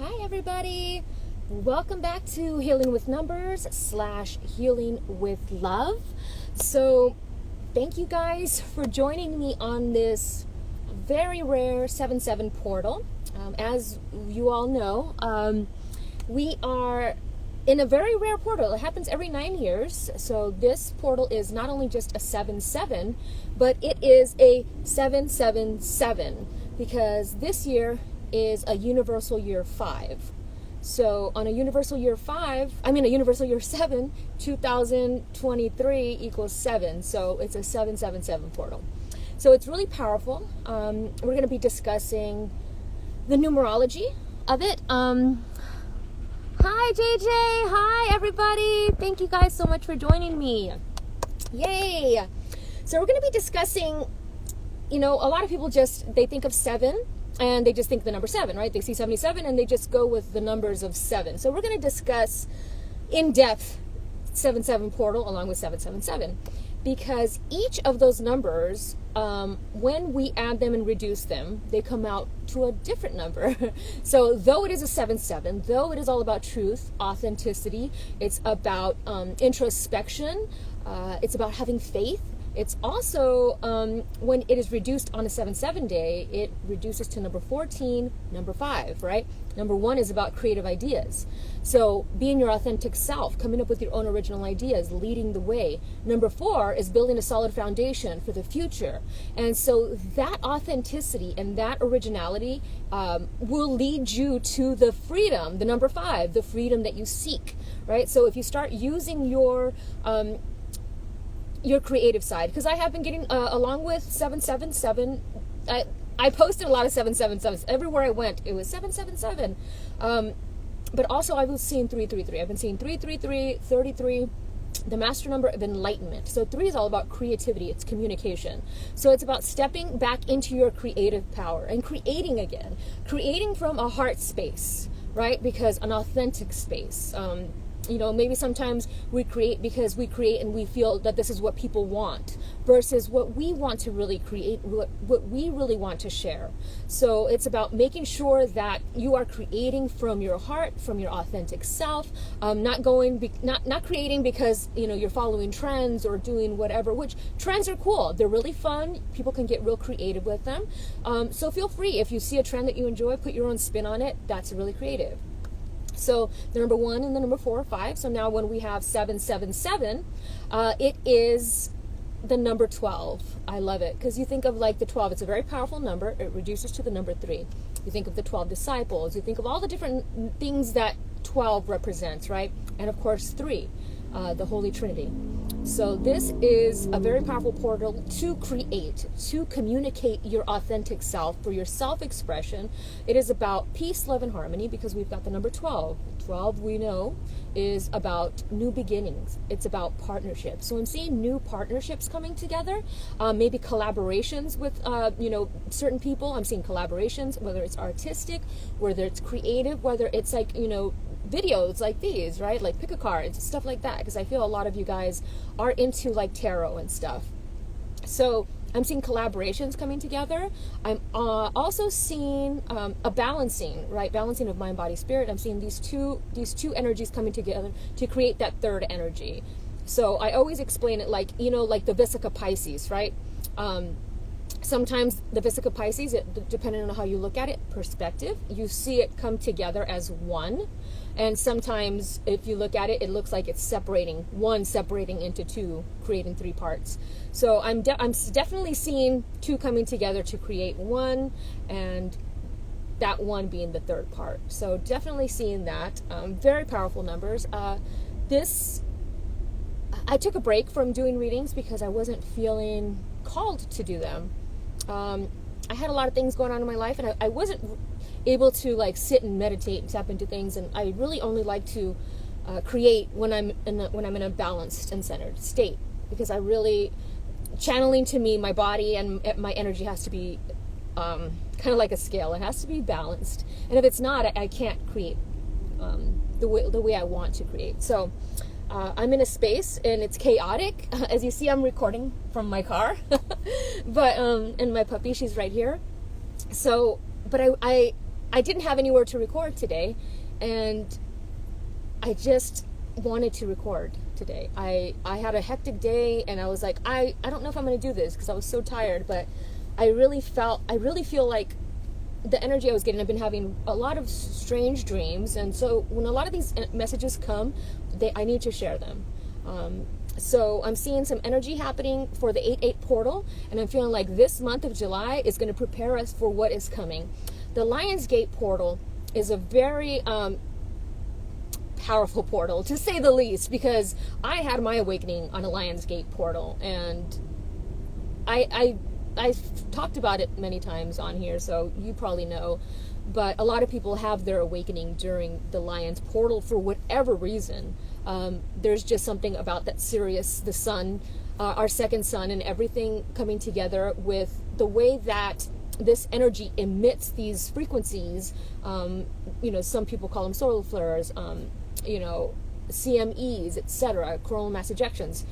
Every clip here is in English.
Hi everybody, welcome back to Healing with Numbers / Healing with Love. So thank you guys for joining me on this very rare 7/7 portal. As you all know, we are in a very rare portal. It happens every 9 years. So this portal is not only just a 7/7, but it is a 7/7/7 because this year is a universal year 5. So on a universal year 7, 2023 equals 7. So it's a 7/7/7 portal. So it's really powerful. We're going to be discussing the numerology of it. Hi JJ, hi everybody. Thank you guys so much for joining me. Yay. So we're going to be discussing, a lot of people they think of 7 and they just think the number 7, right? They see 77 and they just go with the numbers of 7. So we're going to discuss in depth 7/7 portal along with 7/7/7 because each of those numbers, when we add them and reduce them, they come out to a different number. So though it is a 7/7, though it is all about truth, authenticity, it's about introspection, it's about having faith. It's also, when it is reduced on a 7/7 day, it reduces to number 14, number 5, right? Number 1 is about creative ideas. So being your authentic self, coming up with your own original ideas, leading the way. Number 4 is building a solid foundation for the future. And so that authenticity and that originality will lead you to the freedom, the number 5, the freedom that you seek, right? So if you start using your creative side, because I have been getting along with 7/7/7. I posted a lot of 7/7/7s everywhere I went. It was 7/7/7, but also I was seeing 333. I've been seeing 333, 33, the master number of enlightenment. So 3 is all about creativity. It's communication. So it's about stepping back into your creative power and creating again, creating from a heart space, right? Because an authentic space. Maybe sometimes we create because we create and we feel that this is what people want versus what we want to really create, what we really want to share. So it's about making sure that you are creating from your heart, from your authentic self, not creating because, you're following trends or doing whatever, which trends are cool. They're really fun. People can get real creative with them. So feel free. If you see a trend that you enjoy, put your own spin on it. That's really creative. So the number 1 and the number 4 are 5. So now when we have 7/7/7, it is the number 12. I love it because you think of like the 12. It's a very powerful number. It reduces to the number 3. You think of the 12 disciples. You think of all the different things that 12 represents, right? And of course 3, the Holy Trinity. So this is a very powerful portal to create, to communicate your authentic self for your self-expression. It is about peace, love, and harmony because we've got the number 12. 12, we know, is about new beginnings. It's about partnerships. So I'm seeing new partnerships coming together, maybe collaborations with, certain people. I'm seeing collaborations, whether it's artistic, whether it's creative, whether it's like, videos like these, right? Like pick a card, stuff like that, because I feel a lot of you guys are into like tarot and stuff. So I'm seeing collaborations coming together. I'm also seeing a balancing, right? Balancing of mind, body, spirit. I'm seeing these two energies coming together to create that third energy. So I always explain it like, like the Vesica Pisces, right? Sometimes the Vesica Pisces, depending on how you look at it, perspective, you see it come together as one. And sometimes if you look at it, it looks like it's separating into 2, creating 3 parts. So I'm definitely seeing 2 coming together to create 1, and that 1 being the third part. So definitely seeing that. Very powerful numbers. I took a break from doing readings because I wasn't feeling called to do them. I had a lot of things going on in my life, and I wasn't able to like sit and meditate and tap into things. And I really only like to create when I'm in a balanced and centered state, because I really channeling to me, my body and my energy has to be kind of like a scale. It has to be balanced, and if it's not, I can't create the way I want to create. So I'm in a space and it's chaotic. As you see, I'm recording from my car, but and my puppy, she's right here. So, but I didn't have anywhere to record today, and I just wanted to record today. I had a hectic day, and I was like, I don't know if I'm going to do this because I was so tired, but I really feel like the energy I was getting, I've been having a lot of strange dreams, and so when a lot of these messages come, I need to share them. So I'm seeing some energy happening for the 8/8 portal, and I'm feeling like this month of July is going to prepare us for what is coming. The Lionsgate portal is a very powerful portal, to say the least, because I had my awakening on a Lionsgate portal, and I've talked about it many times on here, so you probably know, but a lot of people have their awakening during the Lion's portal for whatever reason. There's just something about that Sirius, the sun, our second sun, and everything coming together with the way that this energy emits these frequencies. Some people call them solar flares, CMEs, etc., coronal mass ejections.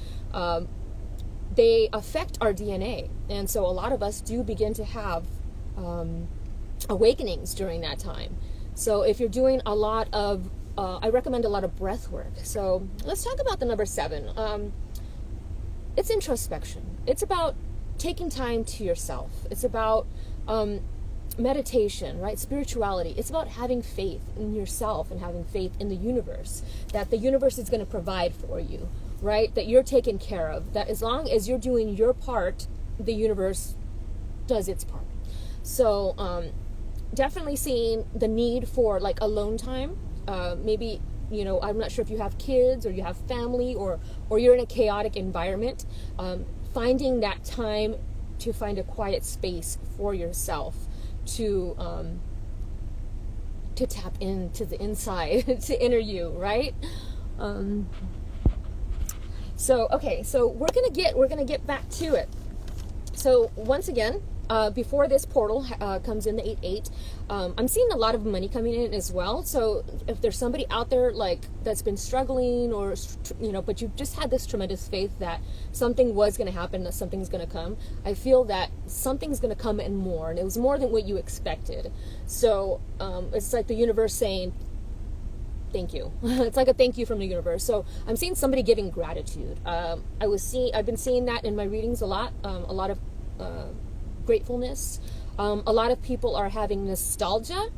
They affect our DNA, and so a lot of us do begin to have awakenings during that time. So if you're doing a lot of I recommend a lot of breath work. So let's talk about the number 7. It's introspection. It's about taking time to yourself. It's about meditation, right? Spirituality. It's about having faith in yourself and having faith in the universe, that the universe is going to provide for you, right? That you're taken care of, that as long as you're doing your part, the universe does its part. So definitely seeing the need for like alone time. Maybe, I'm not sure if you have kids or you have family or you're in a chaotic environment. Finding that time to find a quiet space for yourself to tap into the inside, to inner you, right? So we're gonna get back to it. So once again, before this portal comes in, the 8/8, I'm seeing a lot of money coming in as well. So if there's somebody out there like that's been struggling, or but you've just had this tremendous faith that something was going to happen, that something's going to come, I feel that something's going to come and more, and it was more than what you expected. So it's like the universe saying thank you. It's like a thank you from the universe. So I'm seeing somebody giving gratitude. I've been seeing that in my readings a lot of gratefulness. A lot of people are having nostalgia,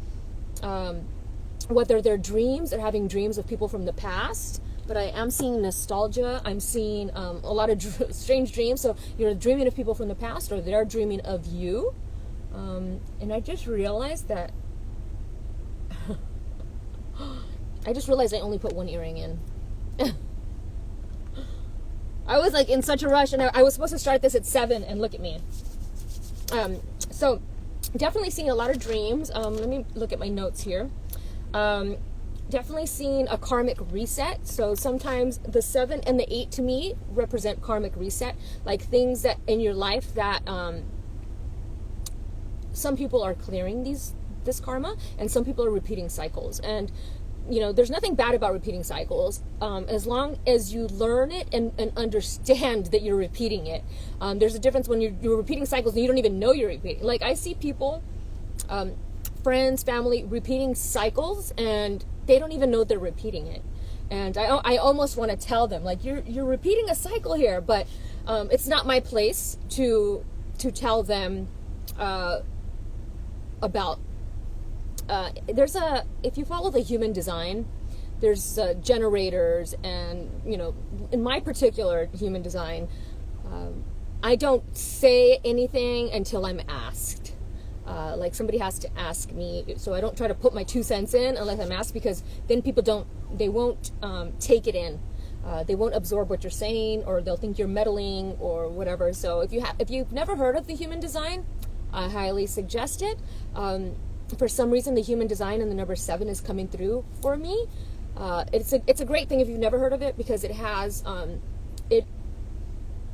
whether they're dreams, they're having dreams of people from the past, but I am seeing nostalgia. I'm seeing a lot of strange dreams. So you're dreaming of people from the past, or they're dreaming of you. And I just realized that I only put one earring in. I was like in such a rush, and I was supposed to start this at 7, and look at me. So definitely seeing a lot of dreams. Let me look at my notes here. Definitely seeing a karmic reset. So sometimes the 7 and the 8 to me represent karmic reset, like things that in your life that some people are clearing this karma, and some people are repeating cycles. And there's nothing bad about repeating cycles, as long as you learn it and understand that you're repeating it. There's a difference when you're repeating cycles and you don't even know you're repeating. Like I see people, friends, family, repeating cycles, and they don't even know they're repeating it. And I almost want to tell them, like, you're repeating a cycle here, but it's not my place to tell them about. If you follow the human design, there's generators, and in my particular human design, I don't say anything until I'm asked. Like somebody has to ask me, so I don't try to put my 2 cents in unless I'm asked, because then people won't take it in. They won't absorb what you're saying, or they'll think you're meddling or whatever. So if you've never heard of the human design, I highly suggest it. For some reason, the human design and the number 7 is coming through for me. It's a great thing if you've never heard of it, because it has it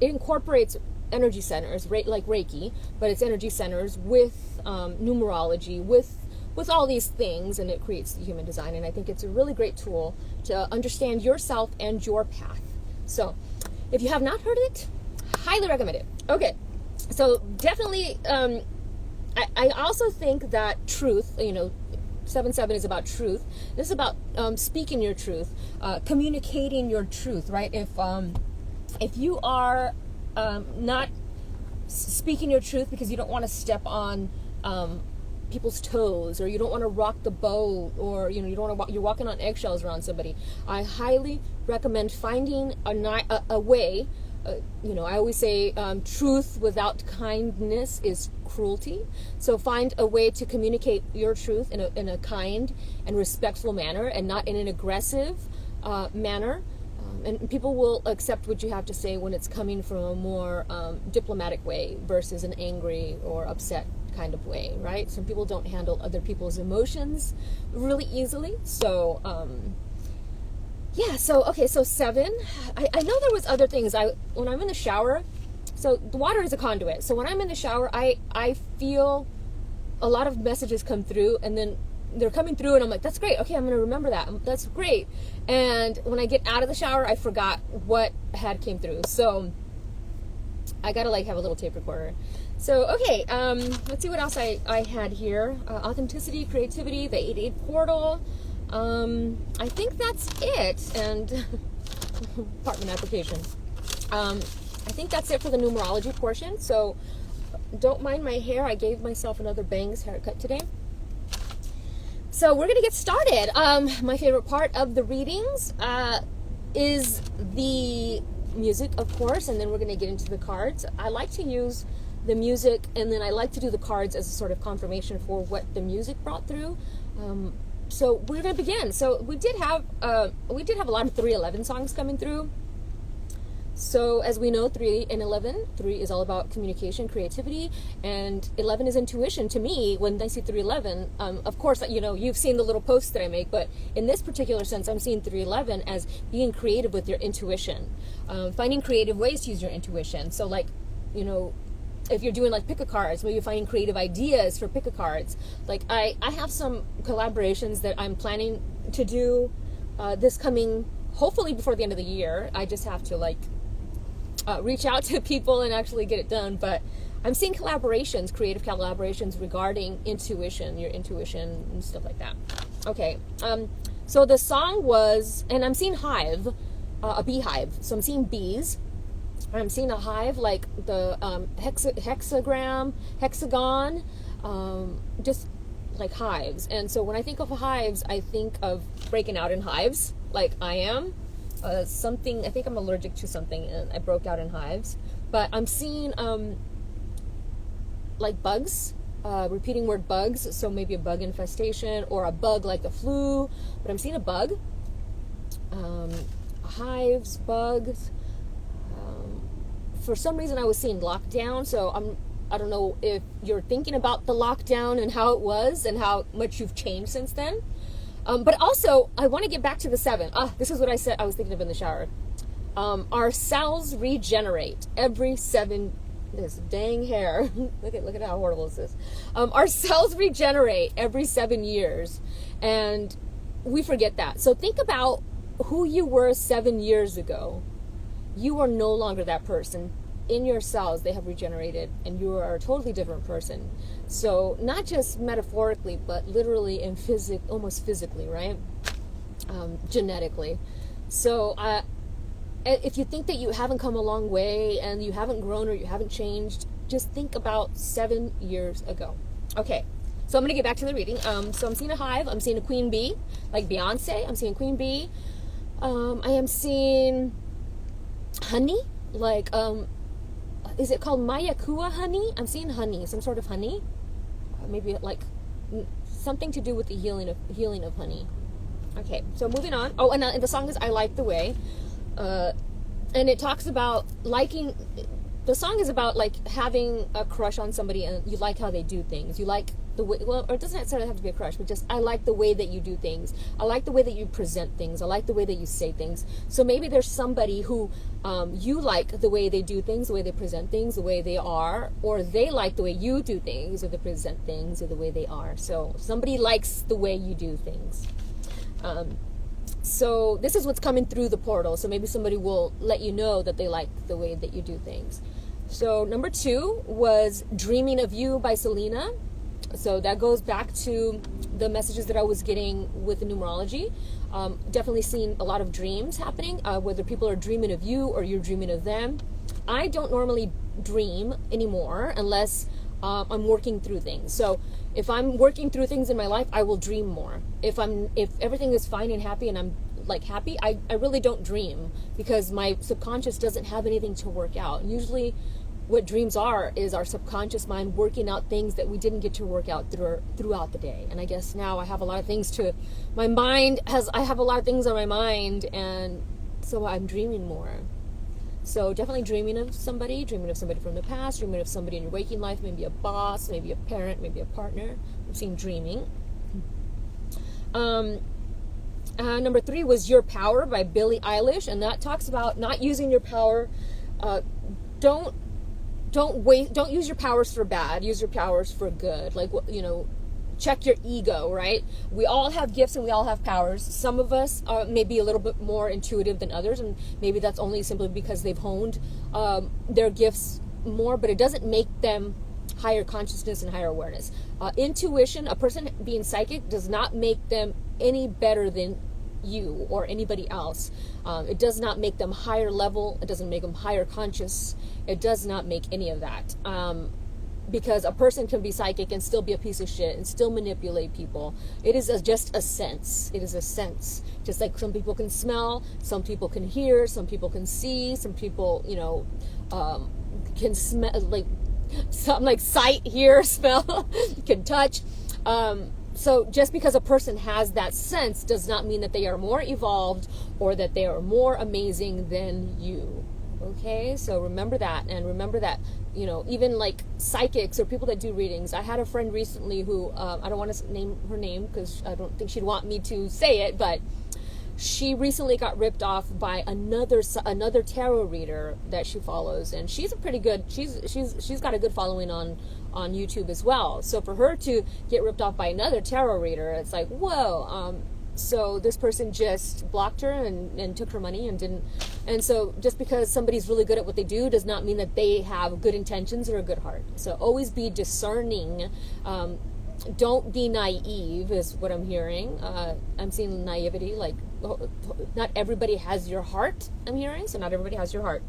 incorporates energy centers, like Reiki, but it's energy centers with numerology, with all these things, and it creates the human design. And I think it's a really great tool to understand yourself and your path. So if you have not heard it, highly recommend it. Okay, so definitely I also think that truth, 7-7 is about truth. This is about speaking your truth, communicating your truth, right? If you are not speaking your truth because you don't want to step on people's toes, or you don't want to rock the boat, or you don't want to you're walking on eggshells around somebody, I highly recommend finding a way. I always say truth without kindness is cruelty. So find a way to communicate your truth in a kind and respectful manner, and not in an aggressive manner. And people will accept what you have to say when it's coming from a more diplomatic way versus an angry or upset kind of way, right? Some people don't handle other people's emotions really easily. So, so 7. I know there was other things. When I'm in the shower, so the water is a conduit. So when I'm in the shower, I feel a lot of messages come through, and then they're coming through, and I'm like, that's great. Okay, I'm going to remember that. That's great. And when I get out of the shower, I forgot what had came through. So I got to have a little tape recorder. So, okay, let's see what else I had here. Authenticity, creativity, the 8-8 portal. I think that's it. And apartment application. I think that's it for the numerology portion. So don't mind my hair. I gave myself another bangs haircut today. So we're going to get started. My favorite part of the readings is the music, of course, and then we're going to get into the cards. I like to use the music, and then I like to do the cards as a sort of confirmation for what the music brought through. So we're going to begin. So we did have a lot of 311 songs coming through. So as we know, 3 and 11, 3 is all about communication, creativity, and 11 is intuition. To me, when I see 311, of course, you've seen the little posts that I make, but in this particular sense, I'm seeing 311 as being creative with your intuition, finding creative ways to use your intuition. So if you're doing pick-a-cards, maybe you're finding creative ideas for pick-a-cards. I have some collaborations that I'm planning to do this coming, hopefully before the end of the year. I just have to reach out to people and actually get it done. But I'm seeing collaborations, creative collaborations regarding intuition, your intuition and stuff like that. Okay, so the song was, and I'm seeing hive, a beehive. So I'm seeing bees. I'm seeing a hive, like the hexagon, just like hives. And so when I think of hives, I think of breaking out in hives, like I am. I think I'm allergic to something, and I broke out in hives. But I'm seeing bugs, repeating word bugs, so maybe a bug infestation or a bug like the flu, but I'm seeing a bug, hives, bugs. For some reason I was seeing lockdown, so I don't know if you're thinking about the lockdown and how it was and how much you've changed since then. But also, I want to get back to the 7. This is what I said I was thinking of in the shower. Our cells regenerate every 7. This dang hair. look at how horrible this is. Our cells regenerate every 7 years, and we forget that. So think about who you were 7 years ago. You are no longer that person. In your cells, they have regenerated, and you are a totally different person. So not just metaphorically, but literally and almost physically, right? Genetically. So if you think that you haven't come a long way and you haven't grown or you haven't changed, just think about 7 years ago. Okay, so I'm going to get back to the reading. So I'm seeing a hive. I'm seeing a queen bee, like Beyonce. I'm seeing queen bee. I am seeing honey, is it called Mayakua honey? I'm seeing honey, some sort of honey. Maybe something to do with the healing of honey. Okay, so moving on. Oh, and the song is I Like the Way. And it talks about liking, the song is about having a crush on somebody and you like how they do things. You like the way, or it doesn't necessarily have to be a crush, but just I like the way that you do things. I like the way that you present things. I like the way that you say things. So maybe there's somebody who you like the way they do things, the way they present things, the way they are, or they like the way you do things, or they present things, or the way they are. So somebody likes the way you do things. So this is what's coming through the portal. So maybe somebody will let you know that they like the way that you do things. So number 2 was Dreaming of You by Selena. So that goes back to the messages that I was getting with the numerology. Definitely seeing a lot of dreams happening, whether people are dreaming of you or you're dreaming of them. I don't normally dream anymore unless I'm working through things. So if I'm working through things in my life, I will dream more. If everything is fine and happy and I'm like happy, I really don't dream because my subconscious doesn't have anything to work out. Usually what dreams are is our subconscious mind working out things that we didn't get to work out throughout the day. And I guess now I have a lot of things I have a lot of things on my mind, and so I'm dreaming more. So definitely dreaming of somebody from the past, dreaming of somebody in your waking life, maybe a boss, maybe a parent, maybe a partner. I've seen dreaming. Number 3 was Your Power by Billie Eilish, and that talks about not using your power. Don't use your powers for bad. Use your powers for good. Like, check your ego, right? We all have gifts and we all have powers. Some of us may be a little bit more intuitive than others, and maybe that's only simply because they've honed their gifts more, but it doesn't make them higher consciousness and higher awareness. Intuition, a person being psychic, does not make them any better than you or anybody else. It does not make them higher level. It doesn't make them higher conscious. It does not make any of that. Because a person can be psychic and still be a piece of shit and still manipulate people. It is just a sense. It is a sense. Just like some people can smell, some people can hear, some people can see, some people, can smell, something like sight, hear, smell, can touch. So just because a person has that sense does not mean that they are more evolved or that they are more amazing than you. Okay, so remember that, and remember that, even like psychics or people that do readings. I had a friend recently who, I don't want to name her name because I don't think she'd want me to say it, but she recently got ripped off by another tarot reader that she follows, and she's a pretty good, she's got a good following on YouTube as well. So for her to get ripped off by another tarot reader, it's like, whoa. So this person just blocked her and took her money and didn't. And so just because somebody's really good at what they do does not mean that they have good intentions or a good heart. So always be discerning. Don't be naive is what I'm hearing. I'm seeing naivety, like not everybody has your heart, I'm hearing. So not everybody has your heart.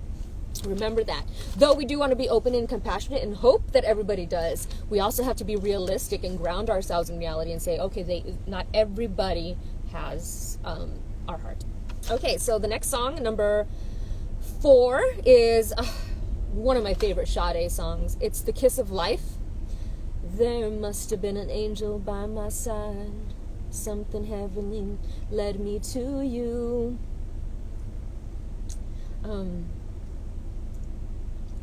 Remember that. Though we do want to be open and compassionate and hope that everybody does, we also have to be realistic and ground ourselves in reality and say, okay, not everybody has our heart. Okay, so the next song, number 4, is one of my favorite Sade songs. It's The Kiss of Life. There must have been an angel by my side. Something heavenly led me to you.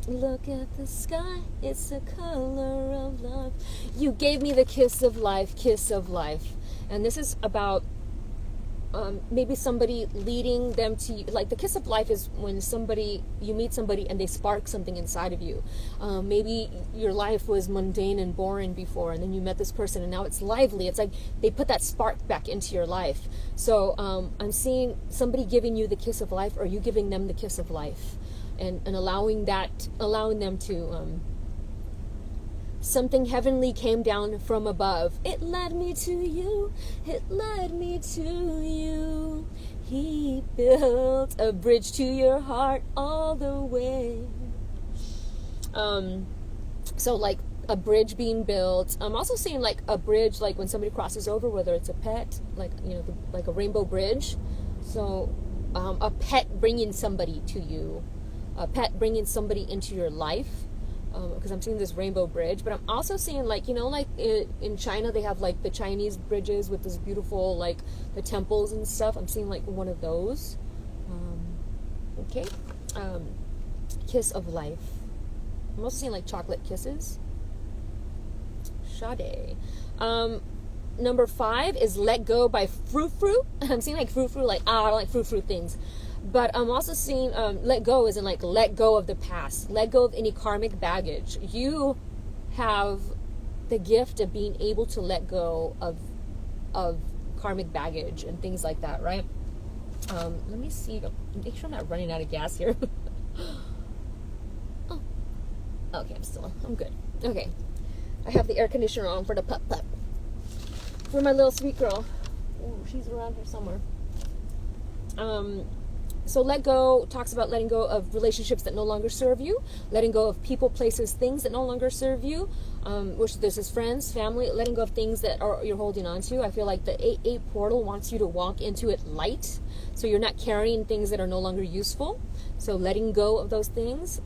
Look at the sky, it's the color of love. You gave me the kiss of life, kiss of life. And this is about maybe somebody leading them to you. Like the kiss of life is when you meet somebody and they spark something inside of you. Maybe your life was mundane and boring before, and then you met this person and now it's lively. It's like they put that spark back into your life. So I'm seeing somebody giving you the kiss of life, or you giving them the kiss of life. And allowing them to, something heavenly came down from above. It led me to you, it led me to you. He built a bridge to your heart all the way. So like a bridge being built. I'm also seeing like a bridge, like when somebody crosses over, whether it's a pet, like, like a rainbow bridge. So a pet bringing somebody to you. A pet bringing somebody into your life, because I'm seeing this rainbow bridge. But I'm also seeing like in China they have like the Chinese bridges with this beautiful, like the temples and stuff. I'm seeing like one of those. Okay, kiss of life. I'm also seeing like chocolate kisses. Sade. Number 5 is Let Go by Frou Frou. I'm seeing like Frou Frou, like I don't like Frou Frou things. But I'm also seeing let go as in like let go of the past. Let go of any karmic baggage. You have the gift of being able to let go of karmic baggage and things like that, right? Let me see. Make sure I'm not running out of gas here. Oh, so I'm good. Okay. I have the air conditioner on for the pup. For my little sweet girl. Ooh, she's around here somewhere. So let go talks about letting go of relationships that no longer serve you, letting go of people, places, things that no longer serve you, which this is friends, family, letting go of things that you're holding on to. I feel like the 8-8 portal wants you to walk into it light, so you're not carrying things that are no longer useful. So letting go of those things.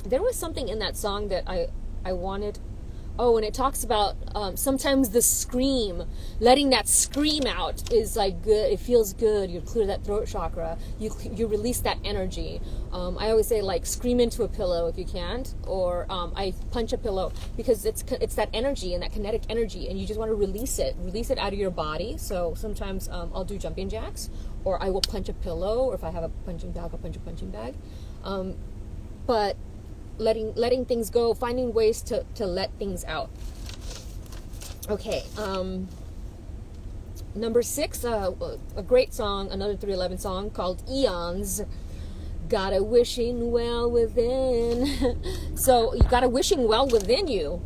There was something in that song that I wanted. Oh, and it talks about sometimes the scream, letting that scream out is like good. It feels good. You clear that throat chakra. You release that energy. I always say like scream into a pillow if you can't, or I punch a pillow, because it's that energy and that kinetic energy, and you just want to release it out of your body. So sometimes I'll do jumping jacks, or I will punch a pillow, or if I have a punching bag, I'll punch a punching bag. But letting things go, finding ways to let things out. Okay, number 6, a great song, another 311 song called Eons. Got a wishing well within. So you got a wishing well within you.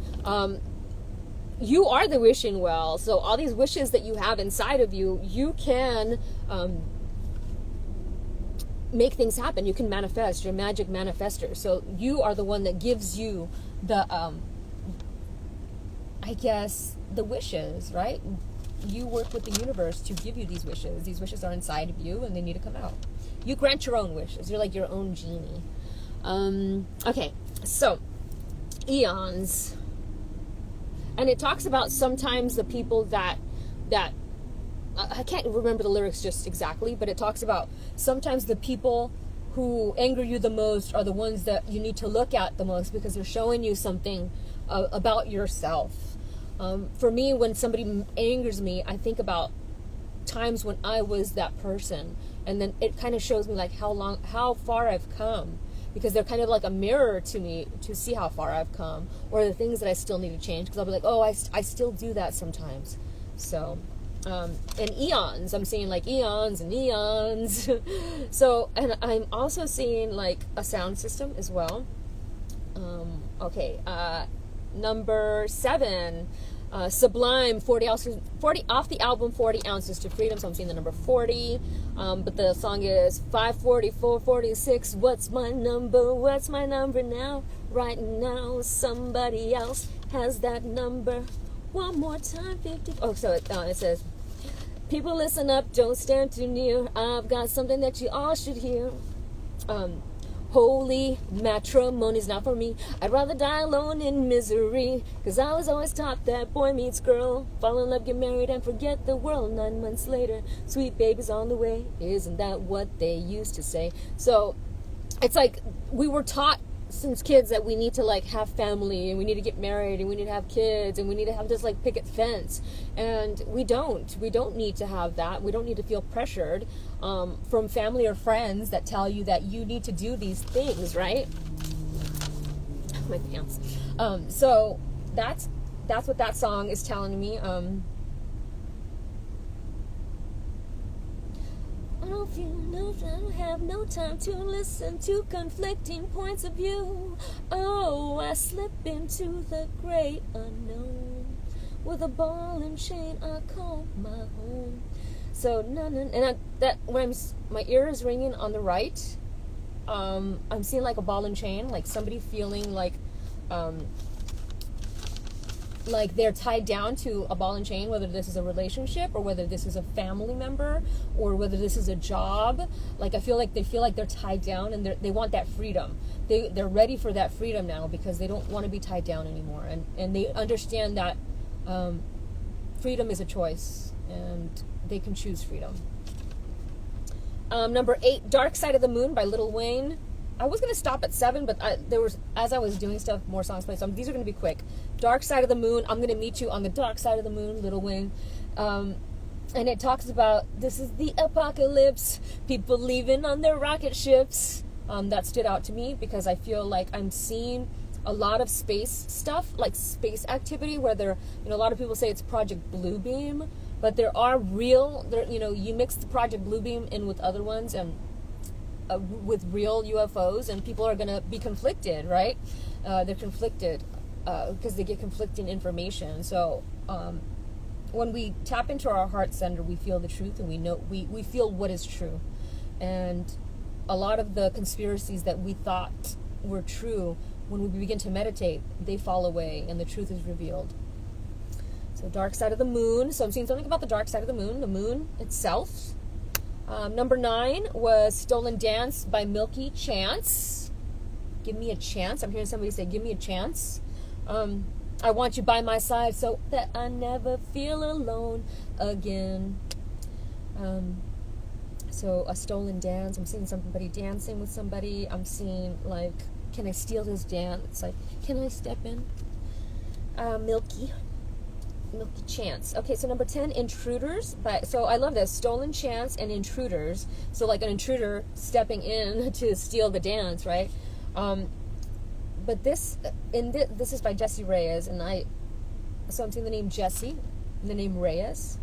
You are the wishing well. So all these wishes that you have inside of you, you can make things happen. You can manifest. You're a magic manifester. So you are the one that gives you the I guess the wishes, right? You work with the universe to give you these wishes. These wishes are inside of you and they need to come out. You grant your own wishes. You're like your own genie. Okay, so eons. And it talks about sometimes the people that I can't remember the lyrics just exactly, but it talks about sometimes the people who anger you the most are the ones that you need to look at the most, because they're showing you something about yourself. For me, when somebody angers me, I think about times when I was that person, and then it kind of shows me like how far I've come, because they're kind of like a mirror to me to see how far I've come, or the things that I still need to change, because I'll be like, oh, I still do that sometimes. So and eons, I'm seeing like eons and eons. So, and I'm also seeing like a sound system as well. Okay, number 7, Sublime, 40 ounces, 40 off the album 40 Ounces to Freedom. So I'm seeing the number 40, but the song is 540, 446. What's my number now? Right now, somebody else has that number. One more time, 50. Oh, so it says, people listen up, don't stand too near. I've got something that you all should hear. Holy matrimony's not for me. I'd rather die alone in misery, 'cause I was always taught that boy meets girl, fall in love, get married, and forget the world. 9 months later, sweet baby's on the way. Isn't that what they used to say? So it's like we were taught since kids that we need to like have family, and we need to get married, and we need to have kids, and we need to have this like picket fence, and we don't need to have that. We don't need to feel pressured from family or friends that tell you that you need to do these things, right? My pants. So that's what that song is telling me. I don't have no time to listen to conflicting points of view. Oh, I slip into the great unknown with a ball and chain I call my home. So when my ear is ringing on the right, I'm seeing like a ball and chain, like somebody feeling like they're tied down to a ball and chain, whether this is a relationship or whether this is a family member or whether this is a job. Like I feel like they're tied down, and they want that freedom. They're ready for that freedom now, because they don't want to be tied down anymore, and they understand that freedom is a choice and they can choose freedom. Number 8, Dark Side of the Moon by Lil Wayne. I was going to stop at 7, but as I was doing stuff, more songs played. So these are going to be quick. Dark Side of the Moon. I'm going to meet you on the dark side of the moon, Lil Wayne. And it talks about, this is the apocalypse. People leaving on their rocket ships. That stood out to me because I feel like I'm seeing a lot of space stuff, like space activity, where a lot of people say it's Project Bluebeam, but there are real, you mix the Project Bluebeam in with other ones, and with real UFOs, and people are going to be conflicted, right? they're conflicted because they get conflicting information. So when we tap into our heart center, we feel the truth, and we feel what is true. And a lot of the conspiracies that we thought were true, when we begin to meditate, they fall away and the truth is revealed. So dark side of the moon. So I'm seeing something about the dark side of the moon itself. Number 9 was Stolen Dance by Milky Chance. Give me a chance. I'm hearing somebody say, give me a chance. I want you by my side so that I never feel alone again. So a stolen dance. I'm seeing somebody dancing with somebody. I'm seeing, like, can I steal his dance? Like, can I step in? Milky Chance. Okay, so number 10, Intruders. So I love this. Stolen Chance and Intruders. So like an intruder stepping in to steal the dance, right? But this is by Jesse Reyes, and so I'm seeing the name Jesse, and the name Reyes.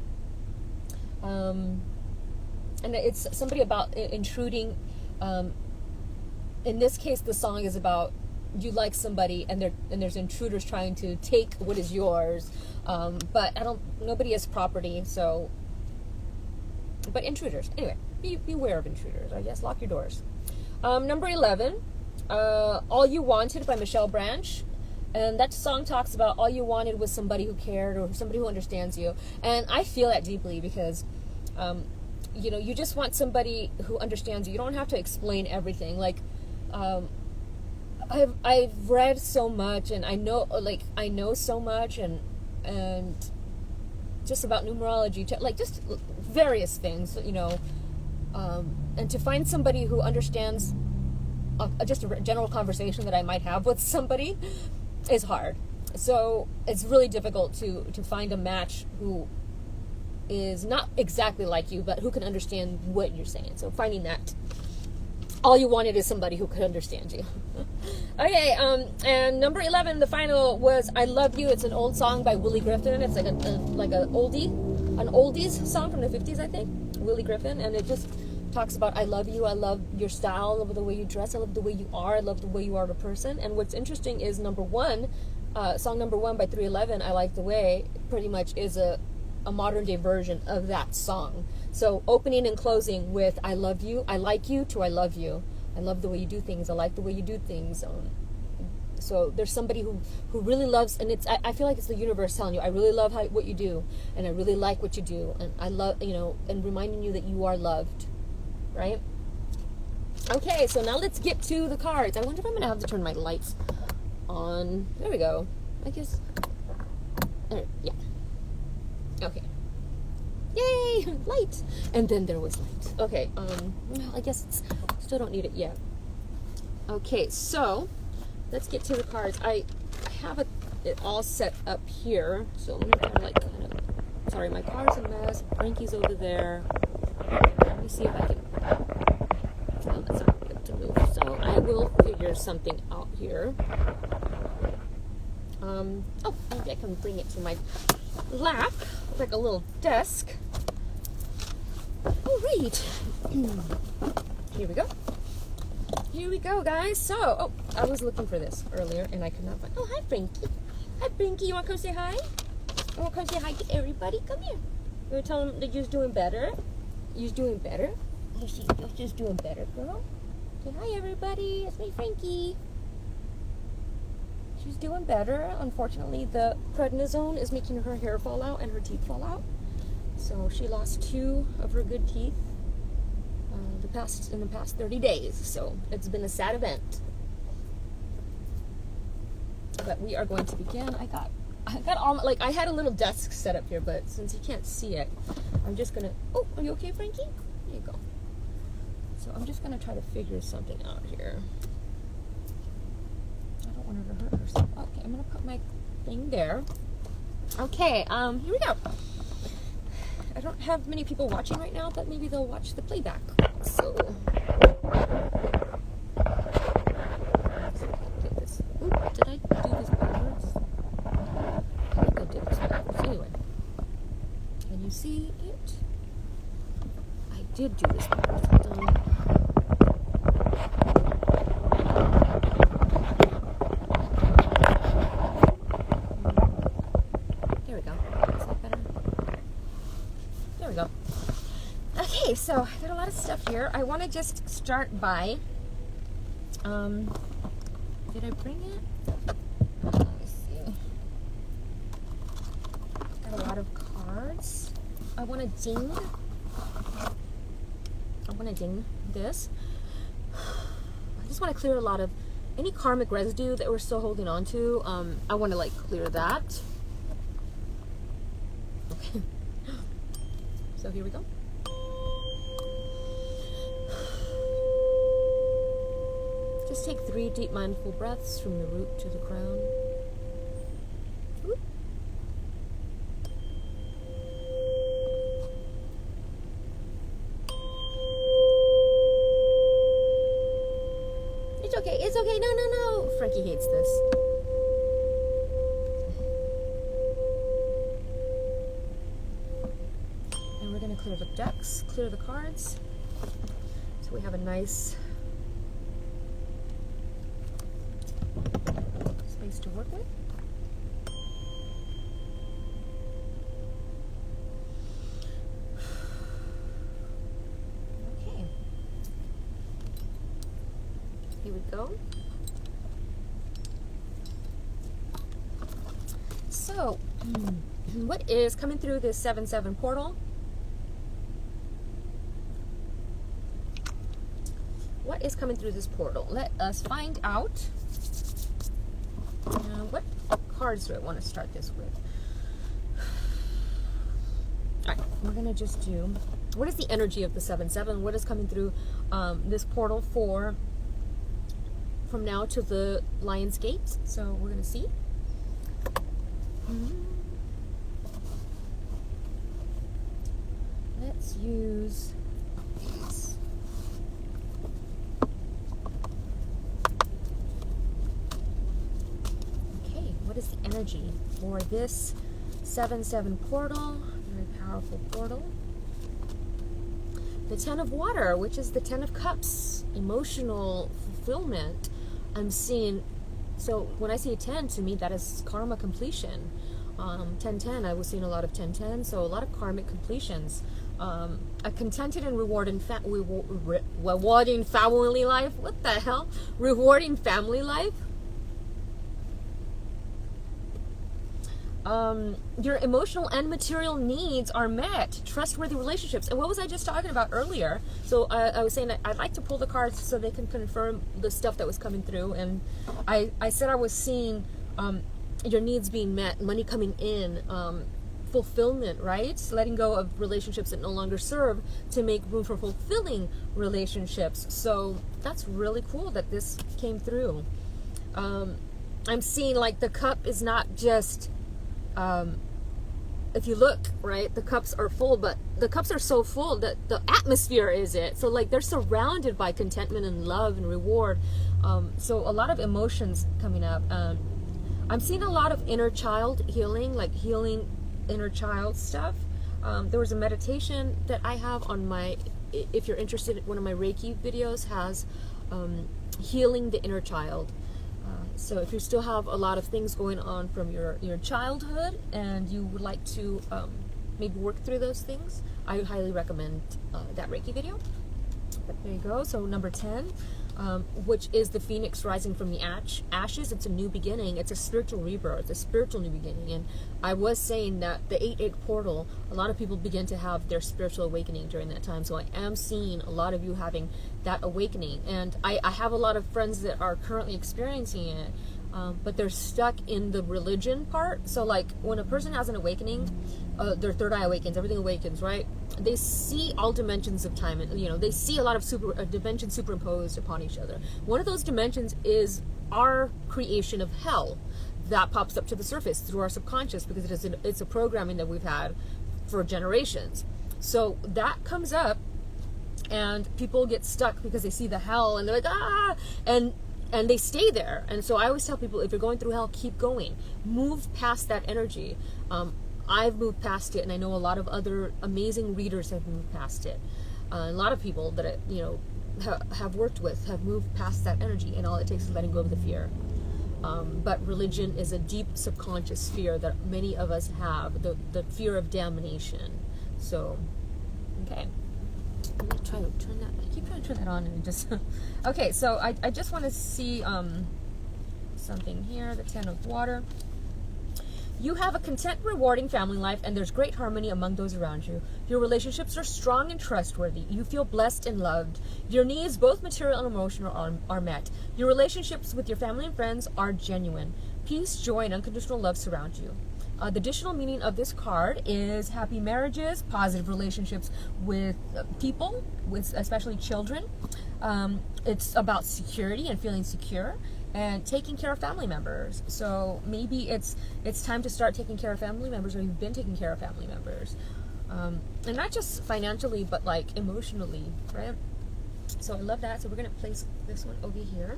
And it's somebody about intruding. In this case, the song is about you like somebody, and there's intruders trying to take what is yours. But nobody has property, so. But intruders, anyway, beware of intruders. I guess lock your doors. Number 11, All You Wanted by Michelle Branch. And that song talks about all you wanted was somebody who cared or somebody who understands you. And I feel that deeply because, you just want somebody who understands you. You don't have to explain everything. Like, I've read so much, and I know so much, and just about numerology, just various things, and to find somebody who understands just a general conversation that I might have with somebody is hard. So it's really difficult to find a match who is not exactly like you, but who can understand what you're saying. So finding that. All you wanted is somebody who could understand you. Okay, and number 11, the final, was I Love You. It's an old song by Willie Griffin. It's like an oldies song from the 50s, I think. Willie Griffin, and it just talks about I love you, I love your style, I love the way you dress, I love the way you are, I love the way you are a person. And what's interesting is song number 1 by 311, I Like the Way, pretty much is a modern day version of that song. So opening and closing with I love you, I like you, to I love you. I love the way you do things, I like the way you do things. So there's somebody who really loves, and I feel like it's the universe telling you, I really love what you do, and I really like what you do, and I love, and reminding you that you are loved, right? Okay, so now let's get to the cards. I wonder if I'm going to have to turn my lights on. There we go. I guess, yeah. Okay. Yay! Light! And then there was light. Okay, well, I guess still don't need it yet. Okay, so let's get to the cards. I have it all set up here, so I'm gonna sorry, my car's a mess. Frankie's over there. Let me see if I can. Oh, that's not good to move. So I will figure something out here. Maybe I can bring it to my lap, like a little desk. All right. Here we go, guys. So, I was looking for this earlier, and I could not find. Oh, hi, Frankie. Hi, Frankie. You want to come say hi? You want to come say hi to everybody? Come here. You want to tell them that you're doing better? You're doing better? You're just doing better, girl. Say hi, everybody. It's me, Frankie. She's doing better. Unfortunately, the prednisone is making her hair fall out and her teeth fall out. So she lost 2 of her good teeth in the past 30 days. So it's been a sad event. But we are going to begin. I got all, I had a little desk set up here, but since you can't see it, I'm just gonna. Oh, are you okay, Frankie? There you go. So I'm just gonna try to figure something out here. I don't want her to hurt herself. Okay, I'm gonna put my thing there. Okay, here we go. I don't have many people watching right now, but maybe they'll watch the playback. So, get this. Oop, did I do this backwards? I think I did this backwards. Anyway, can you see it? I did do this backwards. Hold on. Where'd it go? Is that better? There we go. Okay, so I got a lot of stuff here. I want to just start by, did I bring it? Let me see. Got a lot of cards. I want to ding this. I just want to clear a lot of any karmic residue that we're still holding on to. I want to like clear that. Okay. So here we go. Just take 3 deep mindful breaths from the root to the crown. Whoop. It's okay, it's okay, no. Frankie hates this. And we're gonna clear the decks, clear the cards. So we have a nice space to work with. Okay. Here we go. So, what is coming through this 7/7 portal? What is coming through this portal? Let us find out. What cards do I want to start this with? Alright, we're going to just do, what is the energy of the 7/7? What is coming through this portal for from now to the Lion's Gate? So we're going to see. Let's use these. Okay, what is the energy for this 7/7 portal? Very powerful portal. The 10 of Water, which is the 10 of Cups, emotional fulfillment. I'm seeing, so when I see a 10, to me that is karma completion. 10/10, I was seeing a lot of 10/10, so a lot of karmic completions. A contented and rewarding rewarding family life. What the hell? Rewarding family life. Your emotional and material needs are met. Trustworthy relationships. And what was I just talking about earlier? So I was saying that I'd like to pull the cards so they can confirm the stuff that was coming through. And I said I was seeing your needs being met, money coming in, fulfillment, right? Letting go of relationships that no longer serve to make room for fulfilling relationships. So that's really cool that this came through. I'm seeing like the cup is not just, if you look, right, the cups are full, but the cups are so full that the atmosphere is it. So like they're surrounded by contentment and love and reward. So a lot of emotions coming up. I'm seeing a lot of inner child healing, like healing inner child stuff. There was a meditation that I have on my, if you're interested, one of my Reiki videos has healing the inner child. So if you still have a lot of things going on from your childhood and you would like to maybe work through those things, I would highly recommend that Reiki video. But there you go. So number 10, which is the phoenix rising from the ashes. It's a new beginning. It's a spiritual rebirth, a spiritual new beginning. And I was saying that the 8/8 portal, a lot of people begin to have their spiritual awakening during that time. So I am seeing a lot of you having that awakening. And I have a lot of friends that are currently experiencing it, but they're stuck in the religion part. So like when a person has an awakening, their third eye awakens, everything awakens, right? They see all dimensions of time, and they see a lot of dimensions superimposed upon each other. One of those dimensions is our creation of hell that pops up to the surface through our subconscious, because it's a programming that we've had for generations. So that comes up and people get stuck because they see the hell and they're like, and they stay there. And so I always tell people, if you're going through hell, keep going, move past that energy. I've moved past it, and I know a lot of other amazing readers have moved past it. A lot of people that I have worked with have moved past that energy, and all it takes is letting go of the fear. But religion is a deep subconscious fear that many of us have, the fear of damnation. So, okay. I'm going to try to turn that, I keep trying to turn that on and it just, okay, so I just want to see something here, the Ten of Water. You have a content, rewarding family life, and there's great harmony among those around you. Your relationships are strong and trustworthy. You feel blessed and loved. Your needs, both material and emotional, are met. Your relationships with your family and friends are genuine. Peace, joy, and unconditional love surround you. The additional meaning of this card is happy marriages, positive relationships with people, with especially children. It's about security and feeling secure, and taking care of family members. So maybe it's time to start taking care of family members, or you've been taking care of family members. And not just financially, but like emotionally, right? So I love that. So we're going to place this one over here.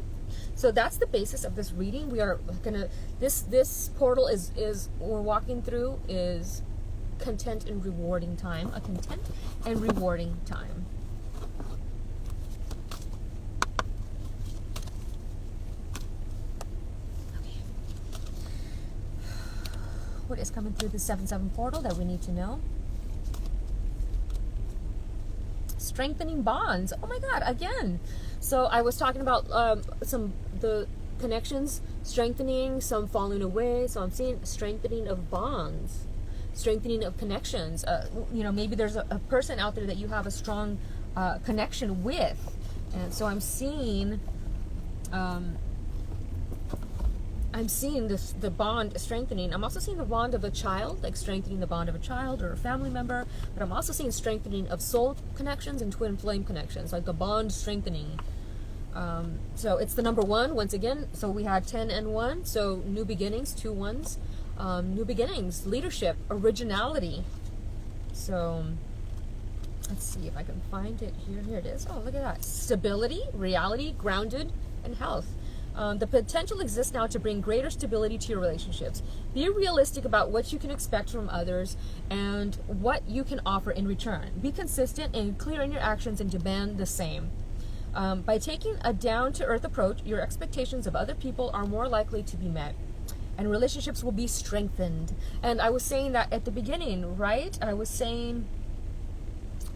So that's the basis of this reading. We are going to, this portal is we're walking through is content and rewarding time. A content and rewarding time. What is coming through the 7-7 portal that we need to know? Strengthening bonds. Oh my God, again. So I was talking about the connections strengthening, some falling away. So I'm seeing strengthening of bonds, strengthening of connections. Maybe there's a person out there that you have a strong connection with, and so I'm seeing the bond strengthening. I'm also seeing the bond of a child, like strengthening the bond of a child or a family member. But I'm also seeing strengthening of soul connections and twin flame connections, like the bond strengthening. So it's the number 1 once again. So we had 10 and 1. So new beginnings, 2 1s. New beginnings, leadership, originality. So let's see if I can find it here. Here it is. Oh, look at that. Stability, reality, grounded, and health. The potential exists now to bring greater stability to your relationships. Be realistic about what you can expect from others and what you can offer in return. Be consistent and clear in your actions and demand the same. By taking a down-to-earth approach, your expectations of other people are more likely to be met, and relationships will be strengthened. And I was saying that at the beginning, right? I was saying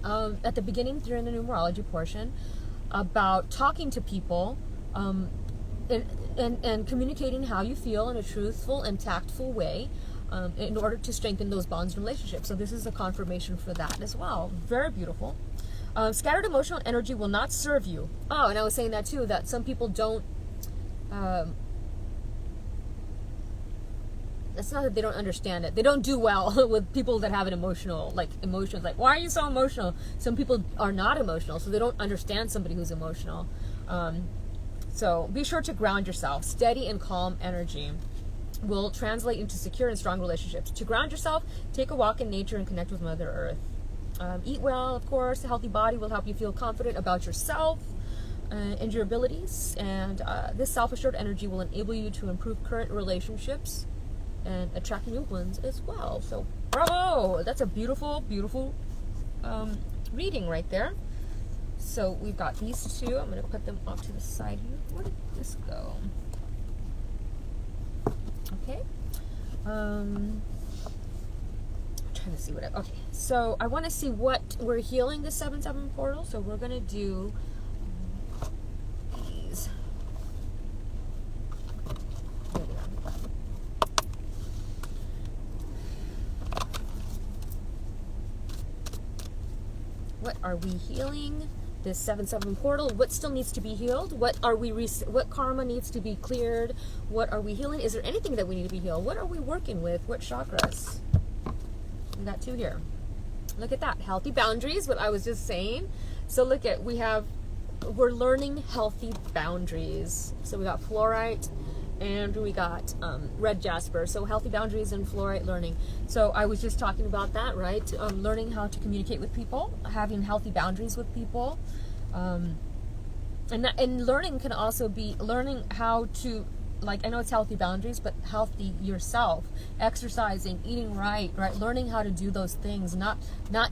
at the beginning during the numerology portion about talking to people, and communicating how you feel in a truthful and tactful way in order to strengthen those bonds and relationships. So this is a confirmation for that as well. Very beautiful. Scattered emotional energy will not serve you. Oh, and I was saying that too, that some people don't, it's not that they don't understand it. They don't do well with people that have an emotional, like emotions. Like, why are you so emotional? Some people are not emotional, so they don't understand somebody who's emotional. So be sure to ground yourself. Steady and calm energy will translate into secure and strong relationships. To ground yourself, take a walk in nature and connect with Mother Earth. Eat well, of course. A healthy body will help you feel confident about yourself and your abilities. And this self-assured energy will enable you to improve current relationships and attract new ones as well. So bravo! That's a beautiful, beautiful reading right there. So we've got these two. I'm going to put them off to the side here. Where did this go? Okay. I'm trying to see what okay. So I want to see what we're healing the 7-7 portal. So we're going to do these. What are we healing? This 7-7 portal. What still needs to be healed? What are we? What karma needs to be cleared? What are we healing? Is there anything that we need to be healed? What are we working with? What chakras? We got 2 here. Look at that. Healthy boundaries. What I was just saying. So look at we're learning healthy boundaries. So we got fluorite and we got red jasper. So healthy boundaries and fluorite learning. So I was just talking about that, right? Learning how to communicate with people, having healthy boundaries with people, and learning can also be learning how to, like, I know it's healthy boundaries, but healthy yourself, exercising, eating right, learning how to do those things, not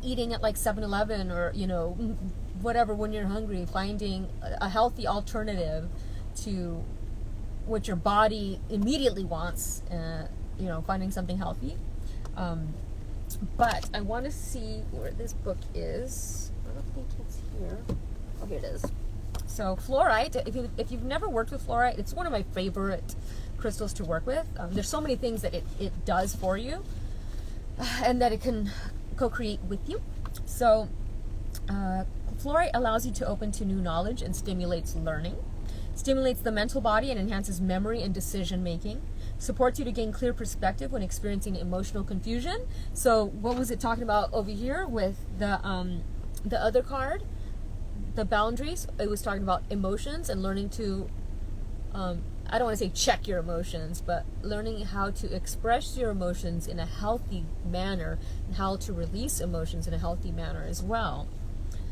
eating at like 7-Eleven or whatever when you're hungry, finding a healthy alternative to what your body immediately wants, you know, finding something healthy. But I want to see where this book is. I don't think it's here. Oh, here it is. So fluorite, if you've never worked with fluorite, it's one of my favorite crystals to work with. There's so many things that it does for you, and that it can co-create with you. So fluorite allows you to open to new knowledge and stimulates learning, stimulates the mental body and enhances memory and decision making, supports you to gain clear perspective when experiencing emotional confusion. So what was it talking about over here with the other card, the boundaries? It was talking about emotions and learning to I don't want to say check your emotions, but learning how to express your emotions in a healthy manner and how to release emotions in a healthy manner as well.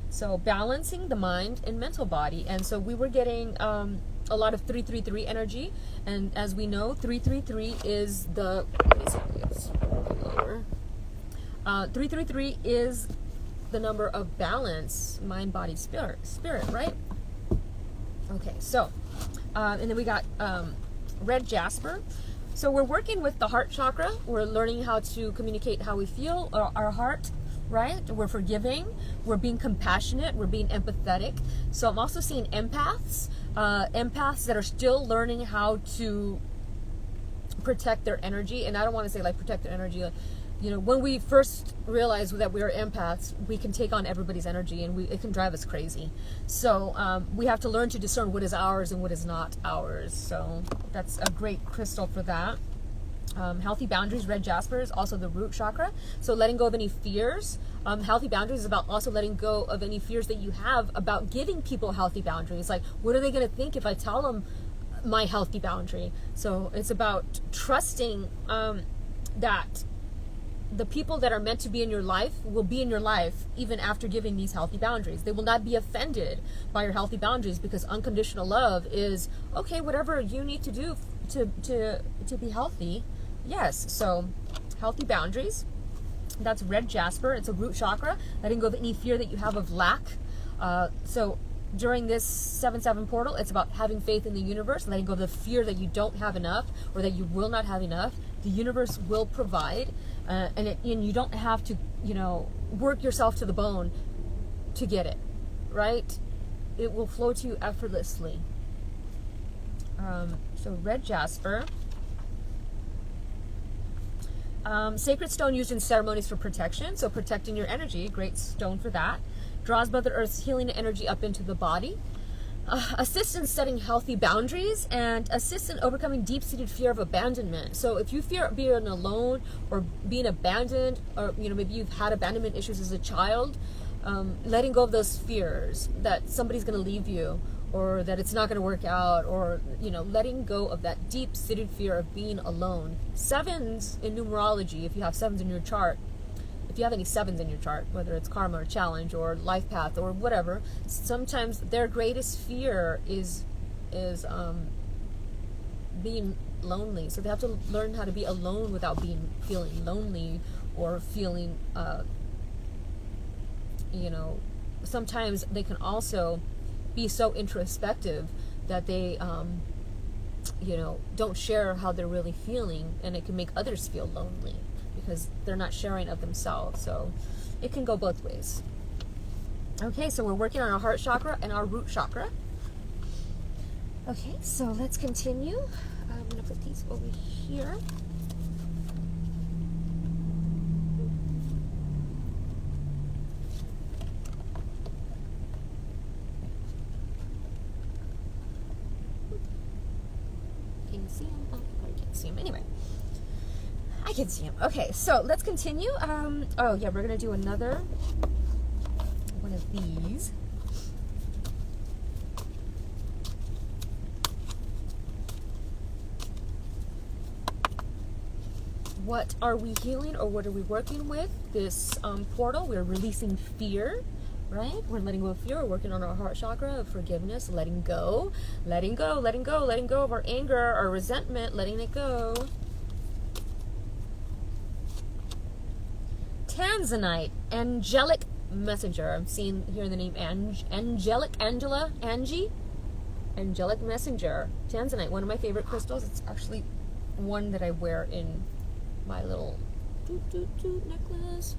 So balancing the mind and mental body. And so we were getting a lot of 333 energy. And as we know, 333 is the, let me see if it's lower. 333 is the number of balance, mind, body, spirit, right? Okay, so, and then we got red jasper. So we're working with the heart chakra. We're learning how to communicate how we feel, our heart, right? We're forgiving, we're being compassionate, we're being empathetic. So I'm also seeing empaths that are still learning how to protect their energy. And I don't want to say like protect their energy. You know, when we first realize that we are empaths, we can take on everybody's energy, and it can drive us crazy. So we have to learn to discern what is ours and what is not ours. So that's a great crystal for that. Healthy boundaries, red jasper, is also the root chakra. So letting go of any fears. Healthy boundaries is about also letting go of any fears that you have about giving people healthy boundaries. Like, what are they going to think if I tell them my healthy boundary? So it's about trusting that the people that are meant to be in your life will be in your life even after giving these healthy boundaries. They will not be offended by your healthy boundaries, because unconditional love is, okay, whatever you need to do to be healthy. Yes, so healthy boundaries. That's red jasper. It's a root chakra. Letting go of any fear that you have of lack. So during this 7/7 portal, it's about having faith in the universe, letting go of the fear that you don't have enough or that you will not have enough. The universe will provide, and you don't have to, work yourself to the bone to get it, right? It will flow to you effortlessly. So red jasper. Sacred stone used in ceremonies for protection, so protecting your energy, great stone for that. Draws Mother Earth's healing energy up into the body. Assists in setting healthy boundaries, and assists in overcoming deep-seated fear of abandonment. So if you fear being alone or being abandoned, or maybe you've had abandonment issues as a child, letting go of those fears that somebody's going to leave you, or that it's not going to work out, or letting go of that deep-seated fear of being alone. Sevens in numerology, if you have sevens in your chart, if you have any sevens in your chart, whether it's karma or challenge or life path or whatever, sometimes their greatest fear is being lonely. So they have to learn how to be alone without feeling lonely, or feeling sometimes they can also be so introspective that they don't share how they're really feeling, and it can make others feel lonely because they're not sharing of themselves. So it can go both ways. Okay, so we're working on our heart chakra and our root chakra. Okay, so let's continue. I'm going to put these over here. Can you see them? Oh, I can't see them. Anyway, I can see them. Okay, so let's continue. We're going to do another one of these. What are we healing, or what are we working with? This portal, we're releasing fear, right? We're letting go of fear. We're working on our heart chakra of forgiveness, letting go of our anger, our resentment, letting it go. Tanzanite, angelic messenger. I'm seeing here the name Angelic, Angela, Angie. Angelic Messenger, Tanzanite, one of my favorite crystals. It's actually one that I wear in my little necklace.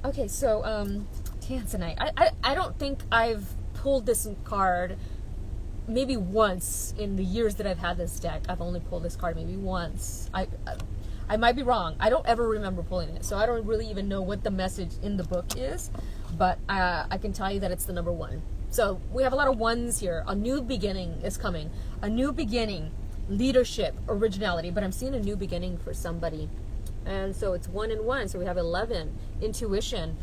Okay, so Tanzanite. I don't think I've pulled this card maybe once in the years that I've had this deck. I've only pulled this card maybe once. I might be wrong. I don't ever remember pulling it, so I don't really even know what the message in the book is, but I can tell you that it's the number 1. So we have a lot of ones here. A new beginning is coming. A new beginning, leadership, originality, but I'm seeing a new beginning for somebody. And so it's 1 and 1. So we have 11, intuition,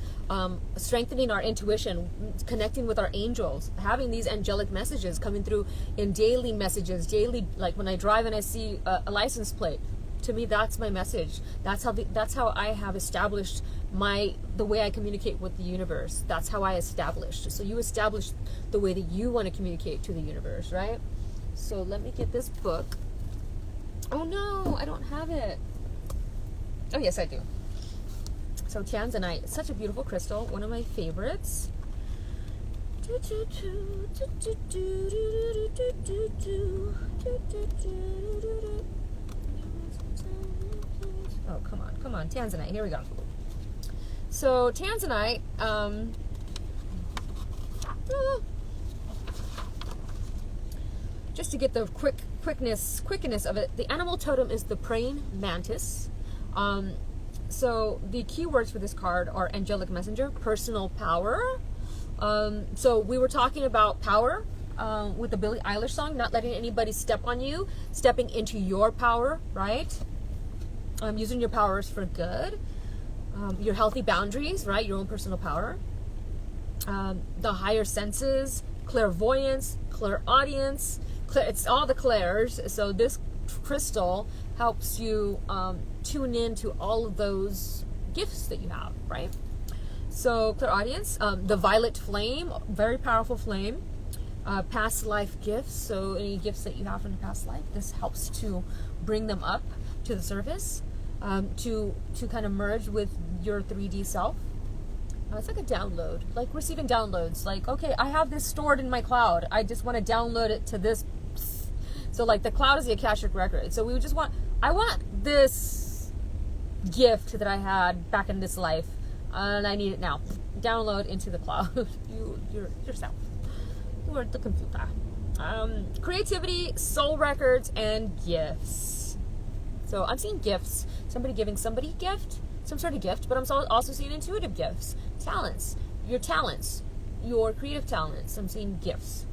strengthening our intuition, connecting with our angels, having these angelic messages coming through in daily messages, daily, like when I drive and I see a license plate. To me, that's my message. That's how I have established the way I communicate with the universe. That's how I established. So you establish the way that you want to communicate to the universe, right? So let me get this book. Oh no, I don't have it. Oh yes, I do. So Tanzanite, such a beautiful crystal, one of my favorites. Oh, come on, Tanzanite, here we go. So Tanzanite, just to get the quickness of it, the animal totem is the praying mantis. So the keywords for this card are angelic messenger, personal power. So we were talking about power with the Billie Eilish song, not letting anybody step on you, stepping into your power, right? Using your powers for good. Your healthy boundaries, right? Your own personal power. The higher senses, clairvoyance, clairaudience. It's all the clairs. So this crystal helps you tune in to all of those gifts that you have, right? So clairaudience, the violet flame, very powerful flame. Past life gifts, so any gifts that you have from the past life, this helps to bring them up to the surface, to kind of merge with your 3D self. It's like a download, like receiving downloads. Like, okay, I have this stored in my cloud. I just want to download it to this. So like the cloud is the Akashic record. So I want this gift that I had back in this life, and I need it now. Download into the cloud. Yourself. You are the computer. Creativity, soul records, and gifts. So I'm seeing gifts. Somebody giving somebody a gift, some sort of gift, but I'm also seeing intuitive gifts, talents, your creative talents. I'm seeing gifts.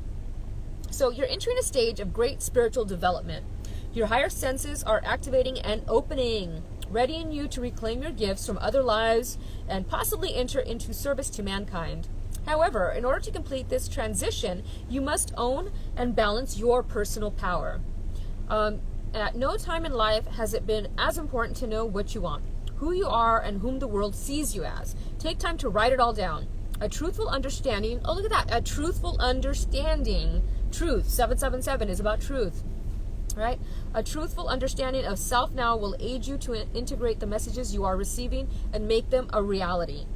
So you're entering a stage of great spiritual development. Your higher senses are activating and opening, readying you to reclaim your gifts from other lives and possibly enter into service to mankind. However, in order to complete this transition, you must own and balance your personal power. At no time in life has it been as important to know what you want, who you are, and whom the world sees you as. Take time to write it all down. A truthful understanding, oh look at that, a truthful understanding, truth, 777 is about truth, right? A truthful understanding of self now will aid you to integrate the messages you are receiving and make them a reality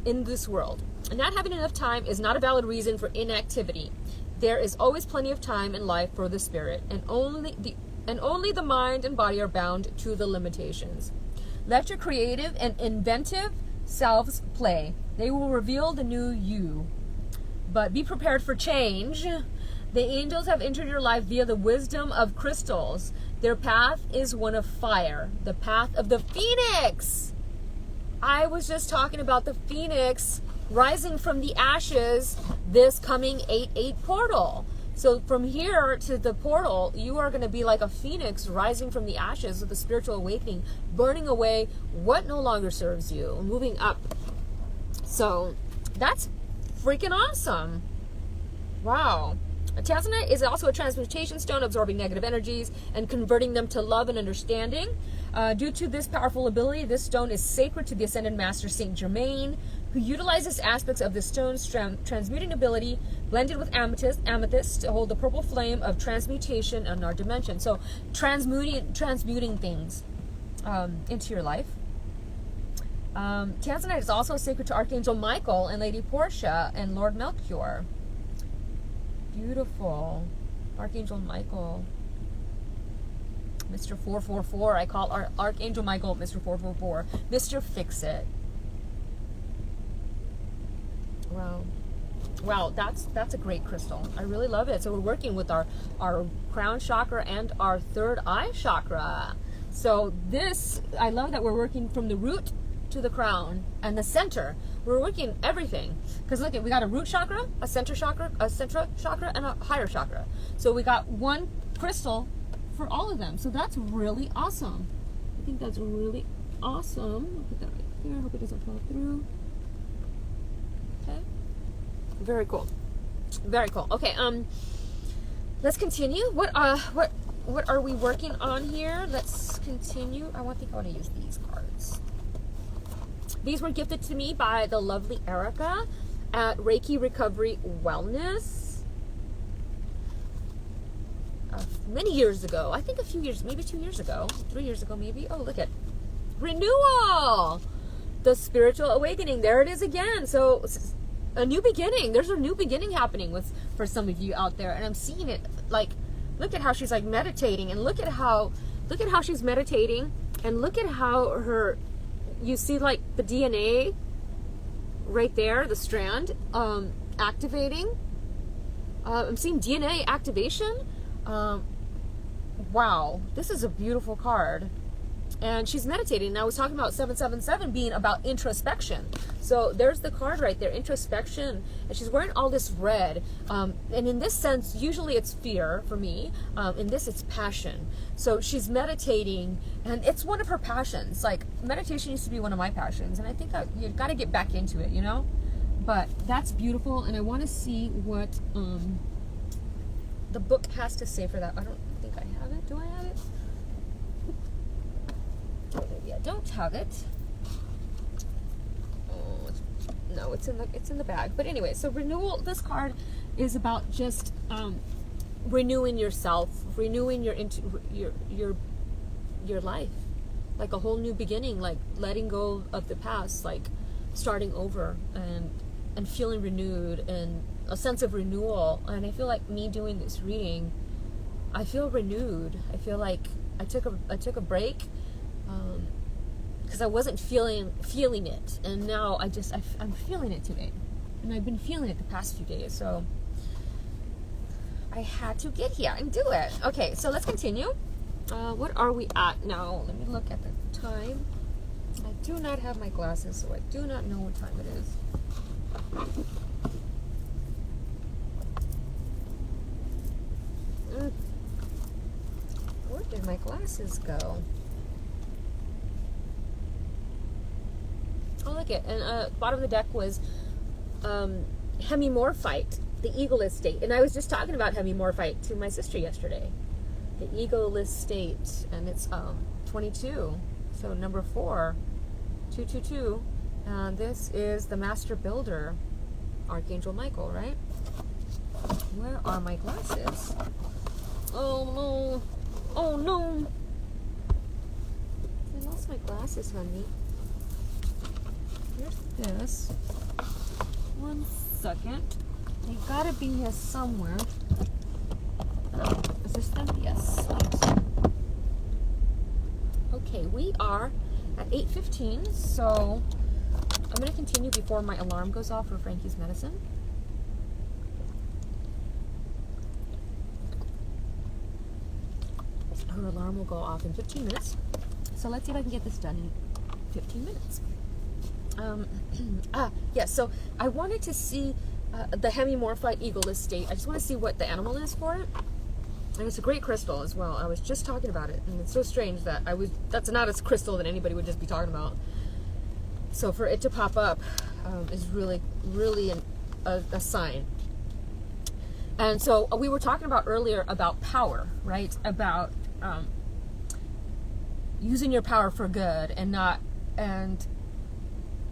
in this world. And not having enough time is not a valid reason for inactivity. There is always plenty of time in life for the spirit, and only the mind and body are bound to the limitations. Let your creative and inventive selves play. They will reveal the new you. But be prepared for change. The angels have entered your life via the wisdom of crystals. Their path is one of fire, the path of the phoenix. I was just talking about the phoenix rising from the ashes, this coming 8/8 portal. So from here to the portal, you are going to be like a phoenix rising from the ashes of the spiritual awakening, burning away what no longer serves you, moving up. So that's freaking awesome. Wow. Tanzanite is also a transmutation stone, absorbing negative energies and converting them to love and understanding. Due to this powerful ability, this stone is sacred to the Ascended Master Saint Germain, who utilizes aspects of the stone's transmuting ability blended with amethyst to hold the purple flame of transmutation in our dimension. So transmuting things into your life. Tanzanite is also sacred to Archangel Michael and Lady Portia and Lord Melchior. Beautiful. Archangel Michael. Mr. 444. I call Archangel Michael Mr. 444. Mr. Fix-It. Wow. Wow, that's a great crystal. I really love it. So we're working with our crown chakra and our third eye chakra. So this, I love that we're working from the root to the crown and the center. We're working everything. Because look, we got a root chakra, a center chakra, and a higher chakra. So we got one crystal for all of them. So that's really awesome. I think that's really awesome. I'll put that right here. Hope it doesn't fall through. Okay. Very cool. Very cool. Okay, let's continue. What are we working on here? Let's continue. I think I want to use these cards. These were gifted to me by the lovely Erica at Reiki Recovery Wellness many years ago. I think a few years, maybe 2 years ago, 3 years ago, maybe. Oh, look at renewal, the spiritual awakening. There it is again. So a new beginning. There's a new beginning happening for some of you out there, and I'm seeing it. Like, look at how she's like meditating, and look at how she's meditating, and look at how you see like the DNA right there, the strand activating. I'm seeing DNA activation. Wow, this is a beautiful card. And she's meditating. And I was talking about 777 being about introspection. So there's the card right there, introspection. And she's wearing all this red. And in this sense, usually it's fear for me. In this, it's passion. So she's meditating, and it's one of her passions. Like, meditation used to be one of my passions. And I think you've got to get back into it, you know? But that's beautiful. And I want to see what the book has to say for that. I don't think I have it. Do I have it? Maybe I don't have it. Oh, no, it's in the bag. But anyway, so renewal. This card is about just renewing yourself, renewing your life, like a whole new beginning, like letting go of the past, like starting over and feeling renewed and a sense of renewal. And I feel like me doing this reading, I feel renewed. I feel like I took a break. Because I wasn't feeling it, and now I'm feeling it today, and I've been feeling it the past few days, so I had to get here and do it. Okay, so let's continue. What are we at now? Let me look at the time. I do not have my glasses, so I do not know what time it is. Where did my glasses go? Oh, look it. And bottom of the deck was Hemimorphite, the Eagle State. And I was just talking about Hemimorphite to my sister yesterday. The Eagle State. And it's 22. So number 4. 222. And this is the Master Builder, Archangel Michael, right? Where are my glasses? Oh, no. Oh, no. I lost my glasses, honey. Here's this. 1 second. They gotta be here somewhere. Is this them? Yes. Okay, we are at 8:15, so I'm gonna continue before my alarm goes off for Frankie's medicine. Her alarm will go off in 15 minutes. So let's see if I can get this done in 15 minutes. Yeah, so I wanted to see the Hemimorphite Eagle Estate. I just want to see what the animal is for it. And it's a great crystal as well. I was just talking about it, and it's so strange that that's not a crystal that anybody would just be talking about. So for it to pop up is really, really a sign. And so we were talking about earlier about power, right? About using your power for good and not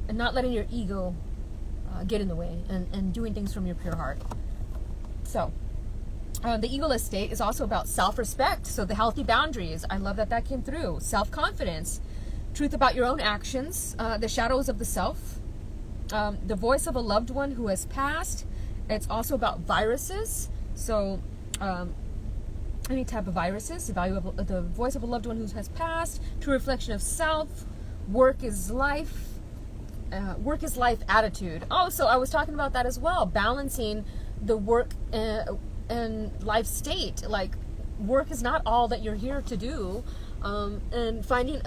letting your ego get in the way, and doing things from your pure heart. So the Eagle Estate is also about self-respect. So the healthy boundaries. I love that came through. Self-confidence. truth about your own actions, the shadows of the self, the voice of a loved one who has passed. It's also about viruses. So any type of viruses, the voice of a loved one who has passed, true reflection of self, work is life attitude. Oh, so I was talking about that as well, balancing the work and life state. Like, work is not all that you're here to do, and finding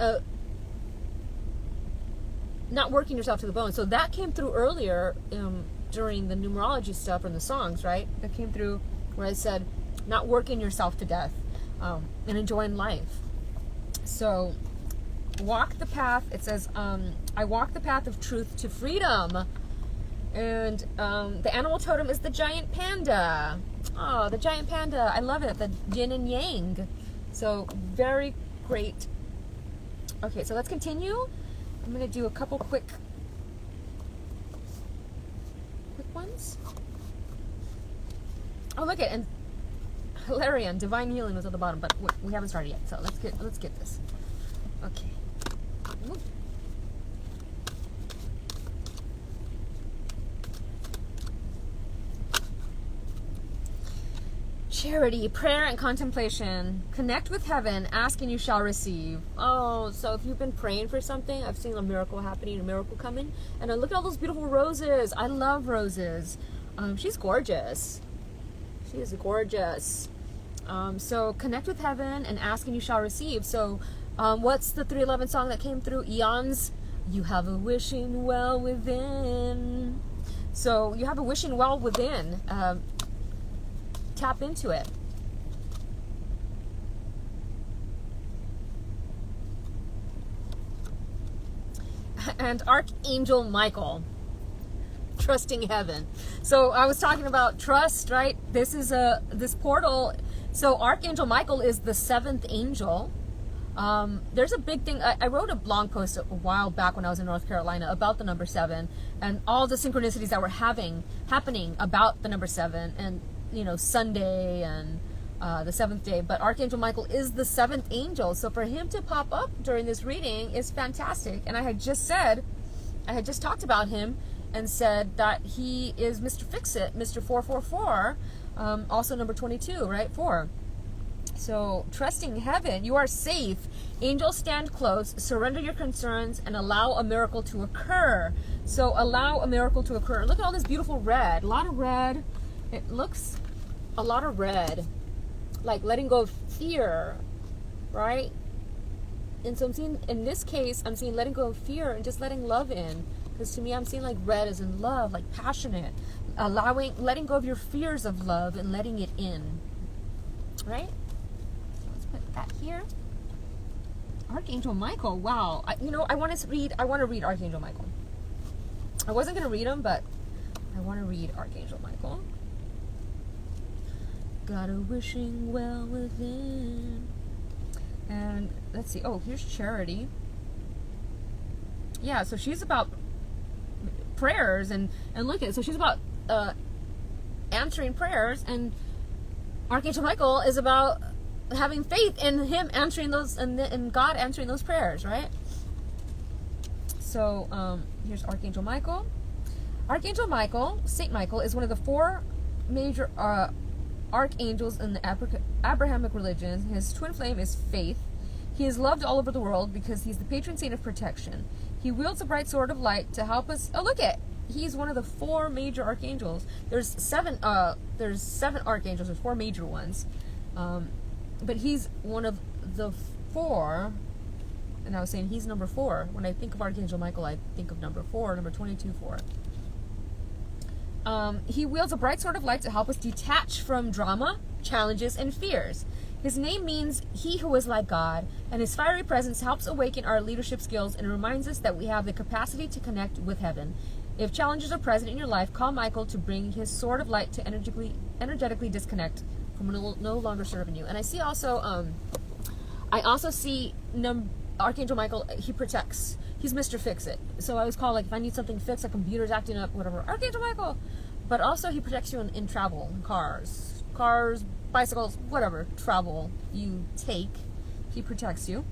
not working yourself to the bone. So that came through earlier during the numerology stuff and the songs, right? That came through where I said not working yourself to death, and enjoying life. So walk the path. It says, I walk the path of truth to freedom. And the animal totem is the giant panda. Oh, the giant panda. I love it. The yin and yang. So very great. Okay, so let's continue. I'm going to do a couple quick ones. Oh, look at, and Hilarion, divine healing was at the bottom, but we haven't started yet. So let's get this. Okay. Ooh. Charity, prayer, and contemplation. Connect with heaven, ask and you shall receive. Oh, so if you've been praying for something, I've seen a miracle happening, a miracle coming. And look at all those beautiful roses. I love roses. She's gorgeous. She is gorgeous. So connect with heaven and ask and you shall receive. So what's the 311 song that came through? Eons. You have a wishing well within. So you have a wishing well within. Tap into it. And Archangel Michael, trusting heaven. So I was talking about trust, right? This is this portal. So Archangel Michael is the 7th angel. There's a big thing. I wrote a blog post a while back when I was in North Carolina about the number 7 and all the synchronicities that were happening about the number 7, and Sunday and the 7th day. But Archangel Michael is the 7th angel. So for him to pop up during this reading is fantastic. And I had just talked about him and said that he is Mr. Fix-It, Mr. 444, also number 22, right? 4. So trusting heaven, you are safe. Angels stand close, surrender your concerns, and allow a miracle to occur. So allow a miracle to occur. Look at all this beautiful red, a lot of red. It looks a lot of red, like letting go of fear, right? And so I'm seeing, in this case, I'm seeing letting go of fear and just letting love in. Because to me, I'm seeing like red as in love, like passionate, letting go of your fears of love and letting it in, right? So let's put that here. Archangel Michael, wow. I want to read Archangel Michael. I wasn't going to read him, but I want to read Archangel Michael. Got a wishing well within. And let's see. Oh, here's Charity. Yeah, so she's about prayers and look at it. So she's about answering prayers, and Archangel Michael is about having faith in him answering those, and God answering those prayers, right? So here's Archangel Michael. Archangel Michael, Saint Michael, is one of the 4 major archangels in the Abrahamic religion. His twin flame is faith. He is loved all over the world because he's the patron saint of protection. He wields a bright sword of light to help us. Oh, look at! He's one of the 4 major archangels. There's 7 archangels. There's 4 major ones, but he's one of the 4. And I was saying he's number 4. When I think of Archangel Michael, I think of number 4, number 22, 4. He wields a bright sword of light to help us detach from drama, challenges, and fears. His name means he who is like God, and his fiery presence helps awaken our leadership skills and reminds us that we have the capacity to connect with heaven. If challenges are present in your life, call Michael to bring his sword of light to energetically disconnect from what no longer serving you. And I see also, I also see Archangel Michael, he protects. He's Mr. Fix-It. So I always call, like, if I need something fixed, a computer's acting up, whatever, Archangel Michael. But also he protects you in travel, in cars, bicycles, whatever travel you take. He protects you.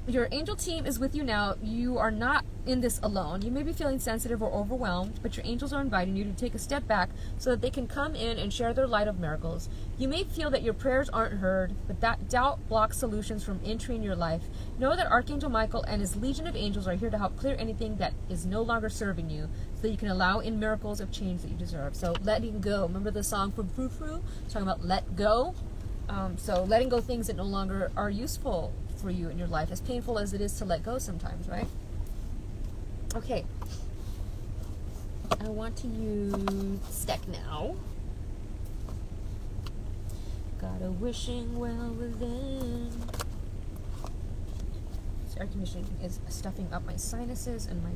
Your angel team is with you now. You are not in this alone. You may be feeling sensitive or overwhelmed, but your angels are inviting you to take a step back so that they can come in and share their light of miracles. You may feel that your prayers aren't heard, but that doubt blocks solutions from entering your life. Know that Archangel Michael and his legion of angels are here to help clear anything that is no longer serving you, so that you can allow in miracles of change that you deserve. So letting go. Remember the song from Frou Frou? It's talking about let go. So letting go things that no longer are useful for you in your life, as painful as it is to let go sometimes, right? Okay. I want to use deck now. Got a wishing well within. This air conditioning is stuffing up my sinuses and my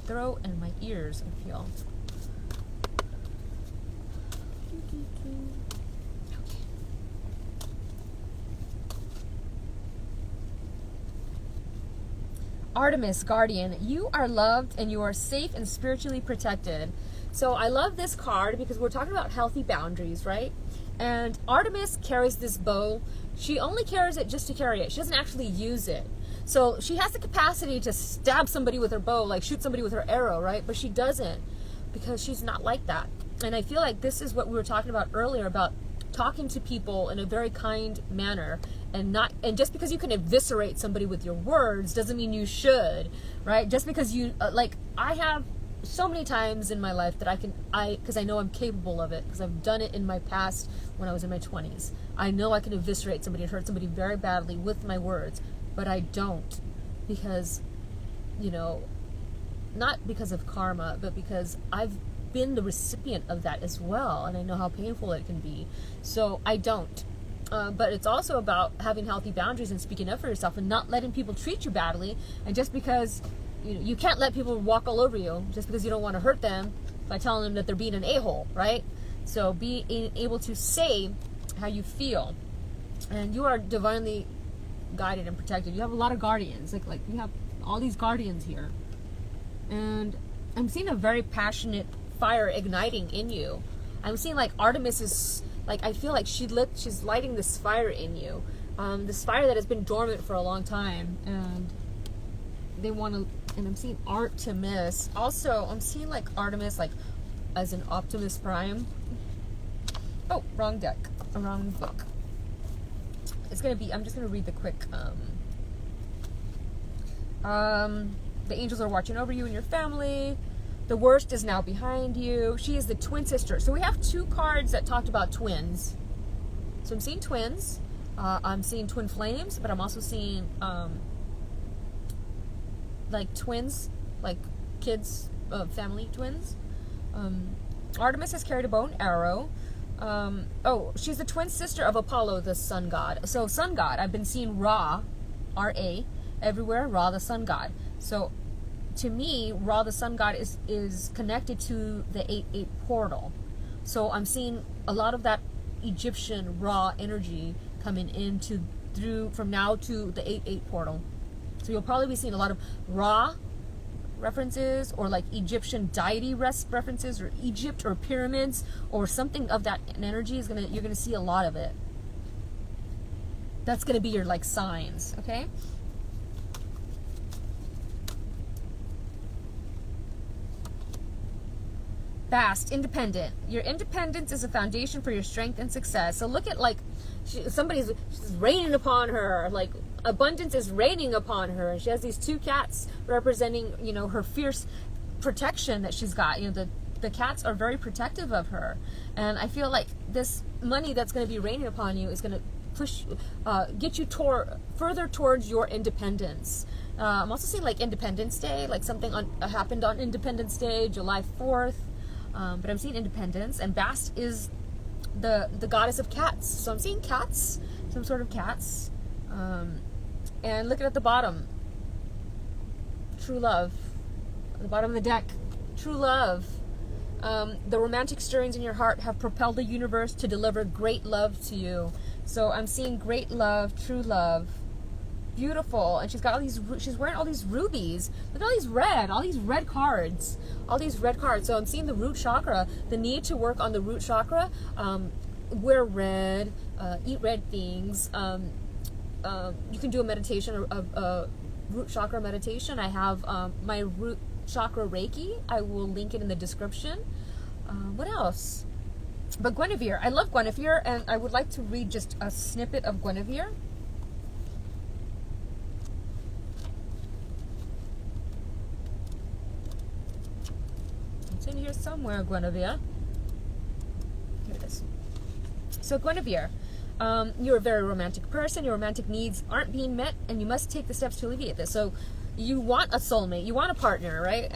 throat and my ears, I feel. Artemis, Guardian, you are loved and you are safe and spiritually protected. So I love this card because we're talking about healthy boundaries, right? And Artemis carries this bow. She only carries it just to carry it. She doesn't actually use it. So she has the capacity to stab somebody with her bow, like shoot somebody with her arrow, right? But she doesn't, because she's not like that. And I feel like this is what we were talking about earlier, about talking to people in a very kind manner, and just because you can eviscerate somebody with your words doesn't mean you should, right? Just because you like, I have so many times in my life that because I know I'm capable of it, because I've done it in my past when I was in my 20s. I know I can eviscerate somebody and hurt somebody very badly with my words, but I don't, because, you know, not because of karma, but because I've been the recipient of that as well, and I know how painful it can be. So I don't. But it's also about having healthy boundaries and speaking up for yourself and not letting people treat you badly. And just because you can't let people walk all over you just because you don't want to hurt them by telling them that they're being an a-hole, right? So be able to say how you feel. And you are divinely guided and protected. You have a lot of guardians. Like you have all these guardians here. And I'm seeing a very passionate fire igniting in you. I'm seeing like Artemis is, like, I feel like she's lighting this fire in you. This fire that has been dormant for a long time. And they want to, and I'm seeing Artemis. Also, I'm seeing like Artemis like as an Optimus Prime. Oh, wrong deck. Wrong book. It's going to be, I'm just going to read the quick, the angels are watching over you and your family. The worst is now behind you. She is the twin sister. So we have two cards that talked about twins. So I'm seeing twins. I'm seeing twin flames, but I'm also seeing like twins, like kids, family twins. Artemis has carried a bow and arrow. Oh, she's the twin sister of Apollo, the sun god. So sun god, I've been seeing Ra, R-A, everywhere, Ra, the sun god. So to me, Ra, the sun god, is connected to the 8-8 portal. So I'm seeing a lot of that Egyptian Ra energy coming into through from now to the 8-8 portal. So you'll probably be seeing a lot of Ra references, or like Egyptian deity references, or Egypt or pyramids, or something of that energy you're gonna see a lot of it. That's gonna be your like signs, okay? Bast, independent. Your independence is a foundation for your strength and success. So look at like somebody's raining upon her, like abundance is raining upon her. She has these two cats representing, you know, her fierce protection that she's got. You know, the cats are very protective of her, and I feel like this money that's going to be raining upon you is going to push, get you further towards your independence. I'm also seeing like Independence Day, like something happened on Independence Day, July 4th. But I'm seeing independence, and Bast is the goddess of cats. So I'm seeing cats, some sort of cats. And looking at the bottom, true love. At the bottom of the deck, true love. The romantic stirrings in your heart have propelled the universe to deliver great love to you. So I'm seeing great love, true love. Beautiful. And she's wearing all these rubies. Look at all these red cards. So I'm seeing the root chakra, the need to work on the root chakra. Wear red, eat red things, you can do a meditation of root chakra meditation. I have my root chakra Reiki. I will link it in the description. What else? But Guinevere, I love Guinevere, and I would like to read just a snippet of Guinevere. It's in here somewhere, Guinevere. Here it is. So Guinevere, you're a very romantic person. Your romantic needs aren't being met, and you must take the steps to alleviate this. So you want a soulmate, you want a partner, right?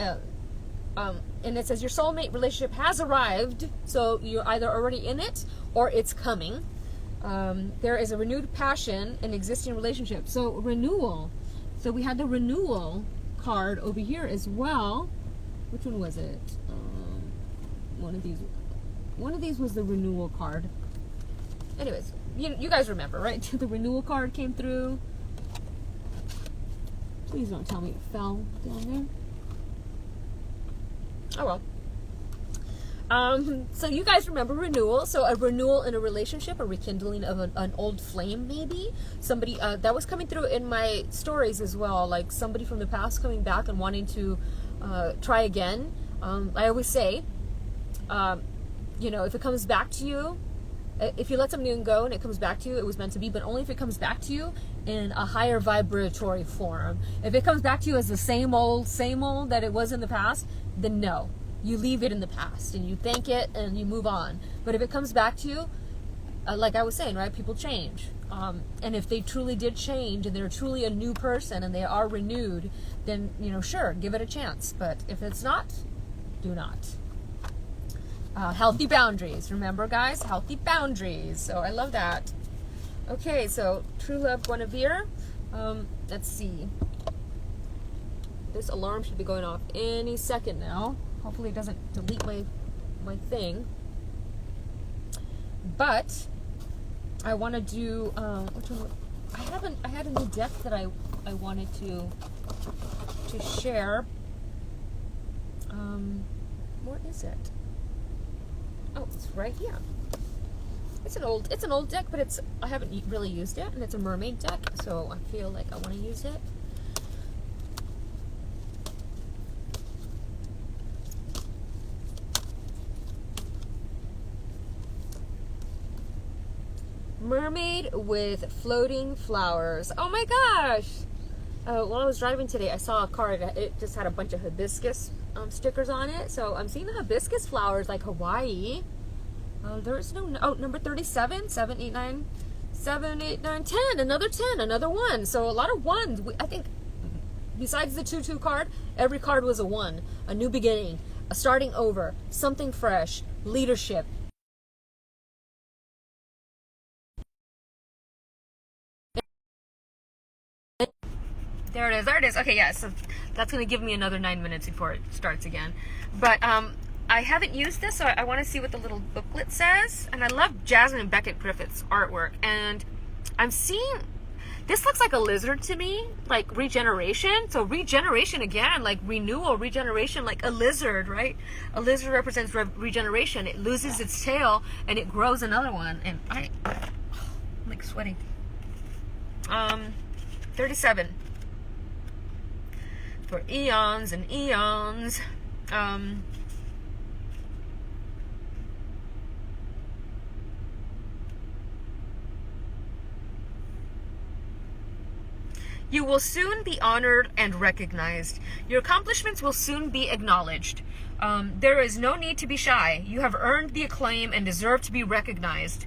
And it says your soulmate relationship has arrived, so you're either already in it or it's coming. There is a renewed passion in existing relationship. So renewal. So we had the renewal card over here as well. Which one was it? One of these was the renewal card. Anyways, you guys remember, right? The renewal card came through. Please don't tell me it fell down there. Oh well. So you guys remember renewal. So a renewal in a relationship, a rekindling of an old flame, maybe. Somebody, that was coming through in my stories as well. Like somebody from the past coming back and wanting to try again. I always say, if it comes back to you, if you let something go and it comes back to you, it was meant to be, but only if it comes back to you in a higher vibratory form. If it comes back to you as the same old that it was in the past, then no. You leave it in the past and you thank it and you move on. But if it comes back to you, like I was saying, right, people change. And if they truly did change and they're truly a new person and they are renewed, then, sure, give it a chance. But if it's not, do not. Healthy boundaries. Remember, guys, healthy boundaries. So I love that. Okay, so True Love Guinevere. Let's see. This alarm should be going off any second now. Hopefully it doesn't delete my thing. But I want to do which one? I had a new deck that I wanted to share. Where is it? Oh, it's right here. It's an old deck, but I haven't really used it, and it's a mermaid deck, so I feel like I want to use it. Mermaid with floating flowers. Oh my gosh! While I was driving today, I saw a card. It just had a bunch of hibiscus stickers on it. So I'm seeing the hibiscus flowers like Hawaii. There's number 37, 7, 8, 9, 7, 8, 9, 10. Another 10, another 1. So a lot of ones. I think besides the 2-2 card, every card was a 1. A new beginning, a starting over, something fresh, leadership. There it is. Okay, yeah, so that's going to give me another 9 minutes before it starts again. But I haven't used this, so I want to see what the little booklet says. And I love Jasmine Beckett Griffith's artwork. And I'm seeing, this looks like a lizard to me, like regeneration. So regeneration again, like renewal, regeneration, like a lizard, right? A lizard represents regeneration. It loses its tail and it grows another one. And I'm like sweating. 37. For eons and eons. You will soon be honored and recognized. Your accomplishments will soon be acknowledged. There is no need to be shy. You have earned the acclaim and deserve to be recognized.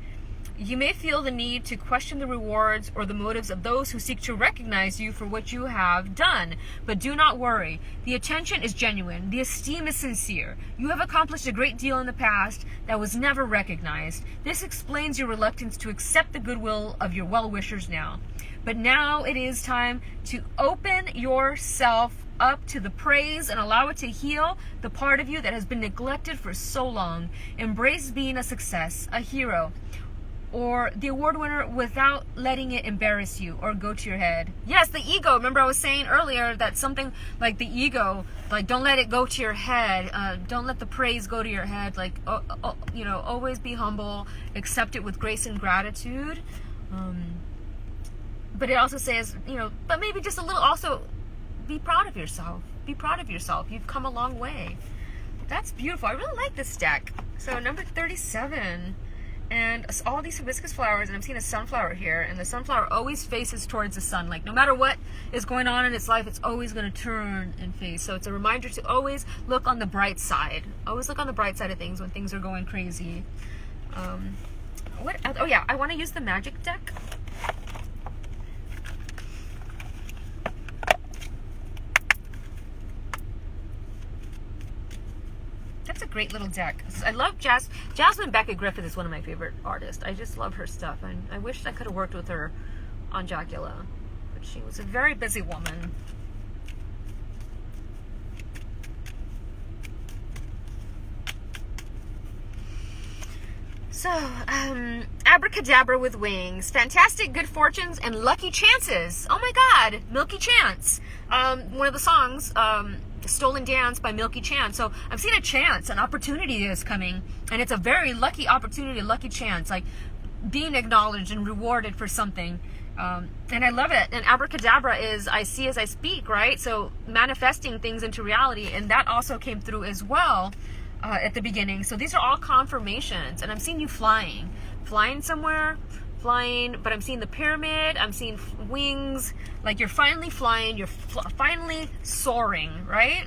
You may feel the need to question the rewards or the motives of those who seek to recognize you for what you have done. But do not worry. The attention is genuine. The esteem is sincere. You have accomplished a great deal in the past that was never recognized. This explains your reluctance to accept the goodwill of your well-wishers now. But now it is time to open yourself up to the praise and allow it to heal the part of you that has been neglected for so long. Embrace being a success, a hero, or the award winner without letting it embarrass you or go to your head. Yes, the ego. Remember I was saying earlier that something like the ego, like don't let it go to your head. Don't let the praise go to your head. Like, always be humble. Accept it with grace and gratitude. But it also says, you know, but maybe just a little, also be proud of yourself. Be proud of yourself. You've come a long way. That's beautiful. I really like this deck. So number 37. And all these hibiscus flowers, and I'm seeing a sunflower here, and the sunflower always faces towards the sun. Like, no matter what is going on in its life, it's always going to turn and face. So it's a reminder to always look on the bright side. Always look on the bright side of things when things are going crazy. Oh yeah, I want to use the magic deck. That's a great little deck. I love Jasmine Beckett Griffith is one of my favorite artists. I just love her stuff, and I wish I could have worked with her on Jacula, but she was a very busy woman. So, abracadabra with wings, fantastic good fortunes, and lucky chances. Oh my God, Milky Chance. One of the songs, Stolen Dance by Milky Chance. So I'm seeing a chance, an opportunity is coming, and it's a very lucky opportunity, a lucky chance, like being acknowledged and rewarded for something. And I love it. And abracadabra is I see as I speak, right? So manifesting things into reality, and that also came through as well at the beginning. So these are all confirmations, and I'm seeing you flying somewhere, but I'm seeing the pyramid, I'm seeing wings, like you're finally flying, you're finally soaring, right?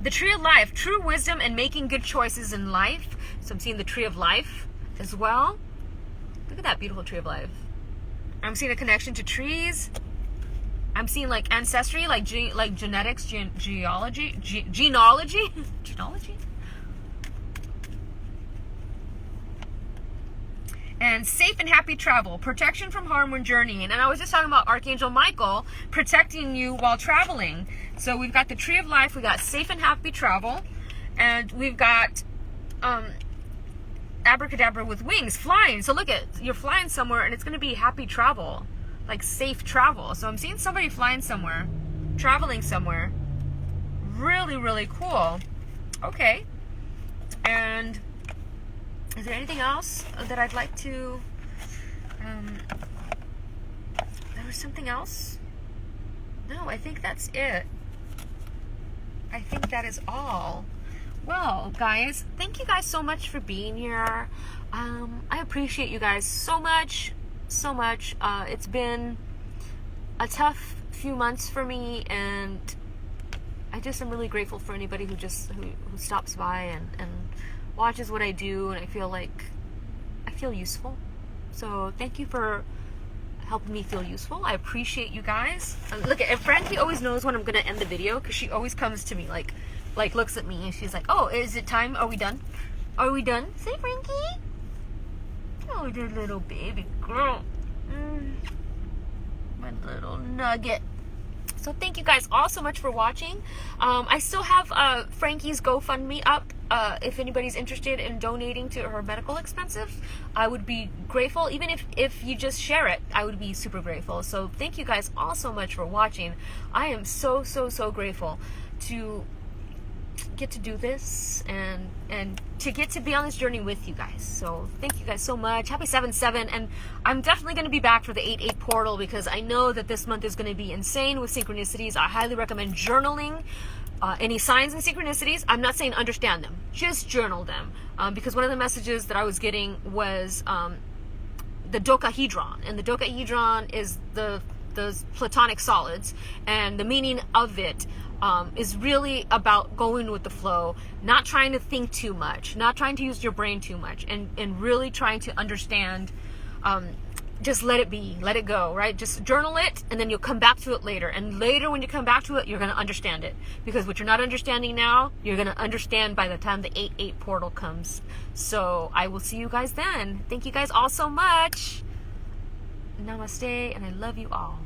The tree of life, true wisdom and making good choices in life. So I'm seeing the tree of life as well. Look at that beautiful tree of life. I'm seeing a connection to trees. I'm seeing like ancestry, like genetics, genealogy. Genealogy? And safe and happy travel, protection from harm when journeying. And I was just talking about Archangel Michael protecting you while traveling. So we've got the tree of life, we got safe and happy travel, and we've got abracadabra with wings, flying. So look at, you're flying somewhere, and it's going to be happy travel, like safe travel. So I'm seeing somebody flying somewhere, traveling somewhere. Really, really cool. Okay. And is there anything else that I'd like to, there was something else? No, I think that's it. I think that is all. Well, guys, thank you guys so much for being here. I appreciate you guys so much, so much. It's been a tough few months for me, and I just am really grateful for anybody who stops by and watches what I do, and I feel useful. So thank you for helping me feel useful. I appreciate you guys. Look, and Frankie always knows when I'm gonna end the video, because she always comes to me like looks at me and she's like, oh, is it time? Are we done? Are we done? Say, Frankie. Oh, dear little baby girl. My little nugget. So thank you guys all so much for watching. I still have Frankie's GoFundMe up. If anybody's interested in donating to her medical expenses, I would be grateful. Even if you just share it, I would be super grateful. So thank you guys all so much for watching. I am so, so, so grateful to get to do this and to get to be on this journey with you guys. So thank you guys so much. Happy 7/7, and I'm definitely going to be back for the 8/8 portal, because I know that this month is going to be insane with synchronicities. I highly recommend journaling any signs and synchronicities. I'm not saying understand them, just journal them, because one of the messages that I was getting was the dodecahedron, and the dodecahedron is the platonic solids, and the meaning of it is really about going with the flow, not trying to think too much, not trying to use your brain too much, and really trying to understand. Just let it be, let it go, right? Just journal it, and then you'll come back to it later. And later, when you come back to it, you're going to understand it. Because what you're not understanding now, you're going to understand by the time the 8/8 portal comes. So I will see you guys then. Thank you guys all so much. Namaste, and I love you all.